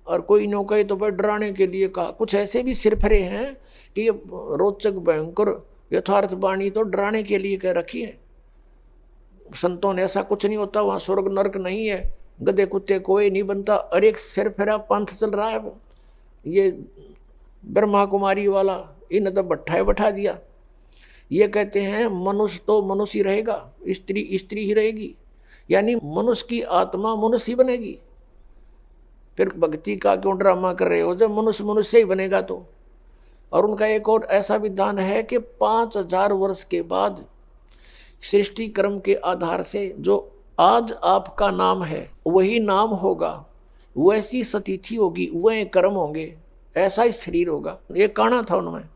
और कोई न्यों कहे तो भाई डराने के लिए कहा। कुछ ऐसे भी सिरफरे हैं कि ये रोचक भयंकर यथार्थ वाणी तो डराने के लिए कह रखी है। संतों ने ऐसा कुछ नहीं होता, वहाँ स्वर्ग नरक नहीं है, गधे कुत्ते कोई नहीं बनता। और एक सिरफिरा पंथ चल रहा है, ये ब्रह्मा कुमारी वाला, इन तो बैठा दिया। ये कहते हैं मनुष्य तो मनुष्य ही रहेगा, स्त्री स्त्री ही रहेगी, यानी मनुष्य की आत्मा मनुष्य ही बनेगी। फिर भक्ति का क्यों ड्रामा कर रहे हो, जब मनुष्य मनुष्य ही बनेगा तो। और उनका एक और ऐसा विधान है कि 5000 वर्ष के बाद सृष्टि क्रम के आधार से जो आज आपका नाम है वही नाम होगा, वैसी सतिथि होगी, वह कर्म होंगे, ऐसा ही शरीर होगा। एक काना था उनमें,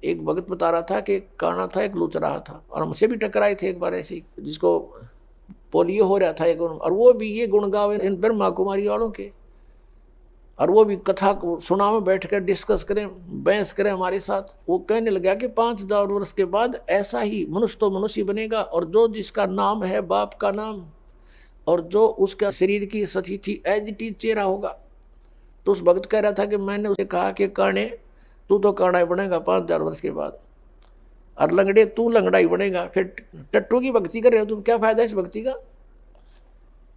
एक भगत बता रहा था कि एक काना था, एक लूच रहा था, और हमसे भी टकराए थे एक बार ऐसे ही, जिसको पोलियो हो रहा था एक, और वो भी ये गुण गावे इन ब्रह्मा कुमारी वालों के, और वो भी कथा को सुना में बैठ कर डिस्कस करें, बहस करें हमारे साथ। वो कहने लगा कि 5000 वर्ष के बाद ऐसा ही मनुष्य तो मनुष्य बनेगा, और जो जिसका नाम है बाप का नाम, और जो उसका शरीर की सतिथि एज इट इज चेहरा होगा। तो उस भक्त कह रहा था कि मैंने उसे कहा कि काने तू तो काना ही बनेगा 5000 वर्ष के बाद, और लंगड़े तू लंगड़ा ही बनेगा। फिर टट्टू की भक्ति कर रहे हो तुम, क्या फायदा इस भक्ति का?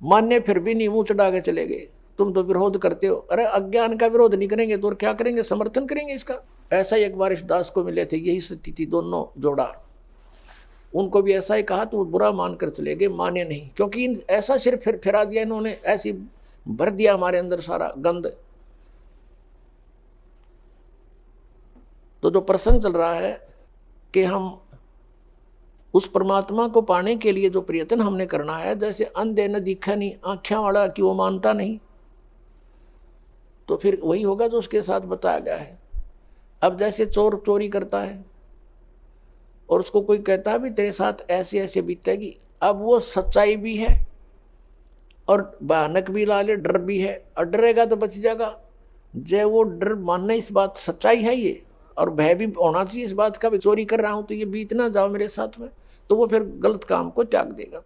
मान्य फिर भी नहीं, मुँह चढ़ा के चले गए, तुम तो विरोध करते हो। अरे अज्ञान का विरोध नहीं करेंगे तो और क्या करेंगे, समर्थन करेंगे इसका। ऐसा ही एक बार इस दास को मिले थे, यही स्थिति दोनों जोड़ा, उनको भी ऐसा ही कहा तो बुरा मान कर चले गए, माने नहीं, क्योंकि ऐसा सिर फिरा दिया इन्होंने, ऐसी भर दिया हमारे अंदर सारा गंद। तो जो प्रसंग चल रहा है कि हम उस परमात्मा को पाने के लिए जो प्रयत्न हमने करना है, जैसे अंधे न दिखा नहीं, आँखें वाला कि वो मानता नहीं, तो फिर वही होगा जो उसके साथ बताया गया है। अब जैसे चोर चोरी करता है और उसको कोई कहता है भी तेरे साथ ऐसे ऐसे बीतेगी, अब वो सच्चाई भी है और भयानक भी ला ले, डर भी है, और डरेगा तो बच जाएगा। जय वो डर मानना इस बात सच्चाई है ये, और भय भी होना चाहिए इस बात का भी चोरी कर रहा हूं तो ये बीत ना जाओ मेरे साथ में, तो वो फिर गलत काम को त्याग देगा।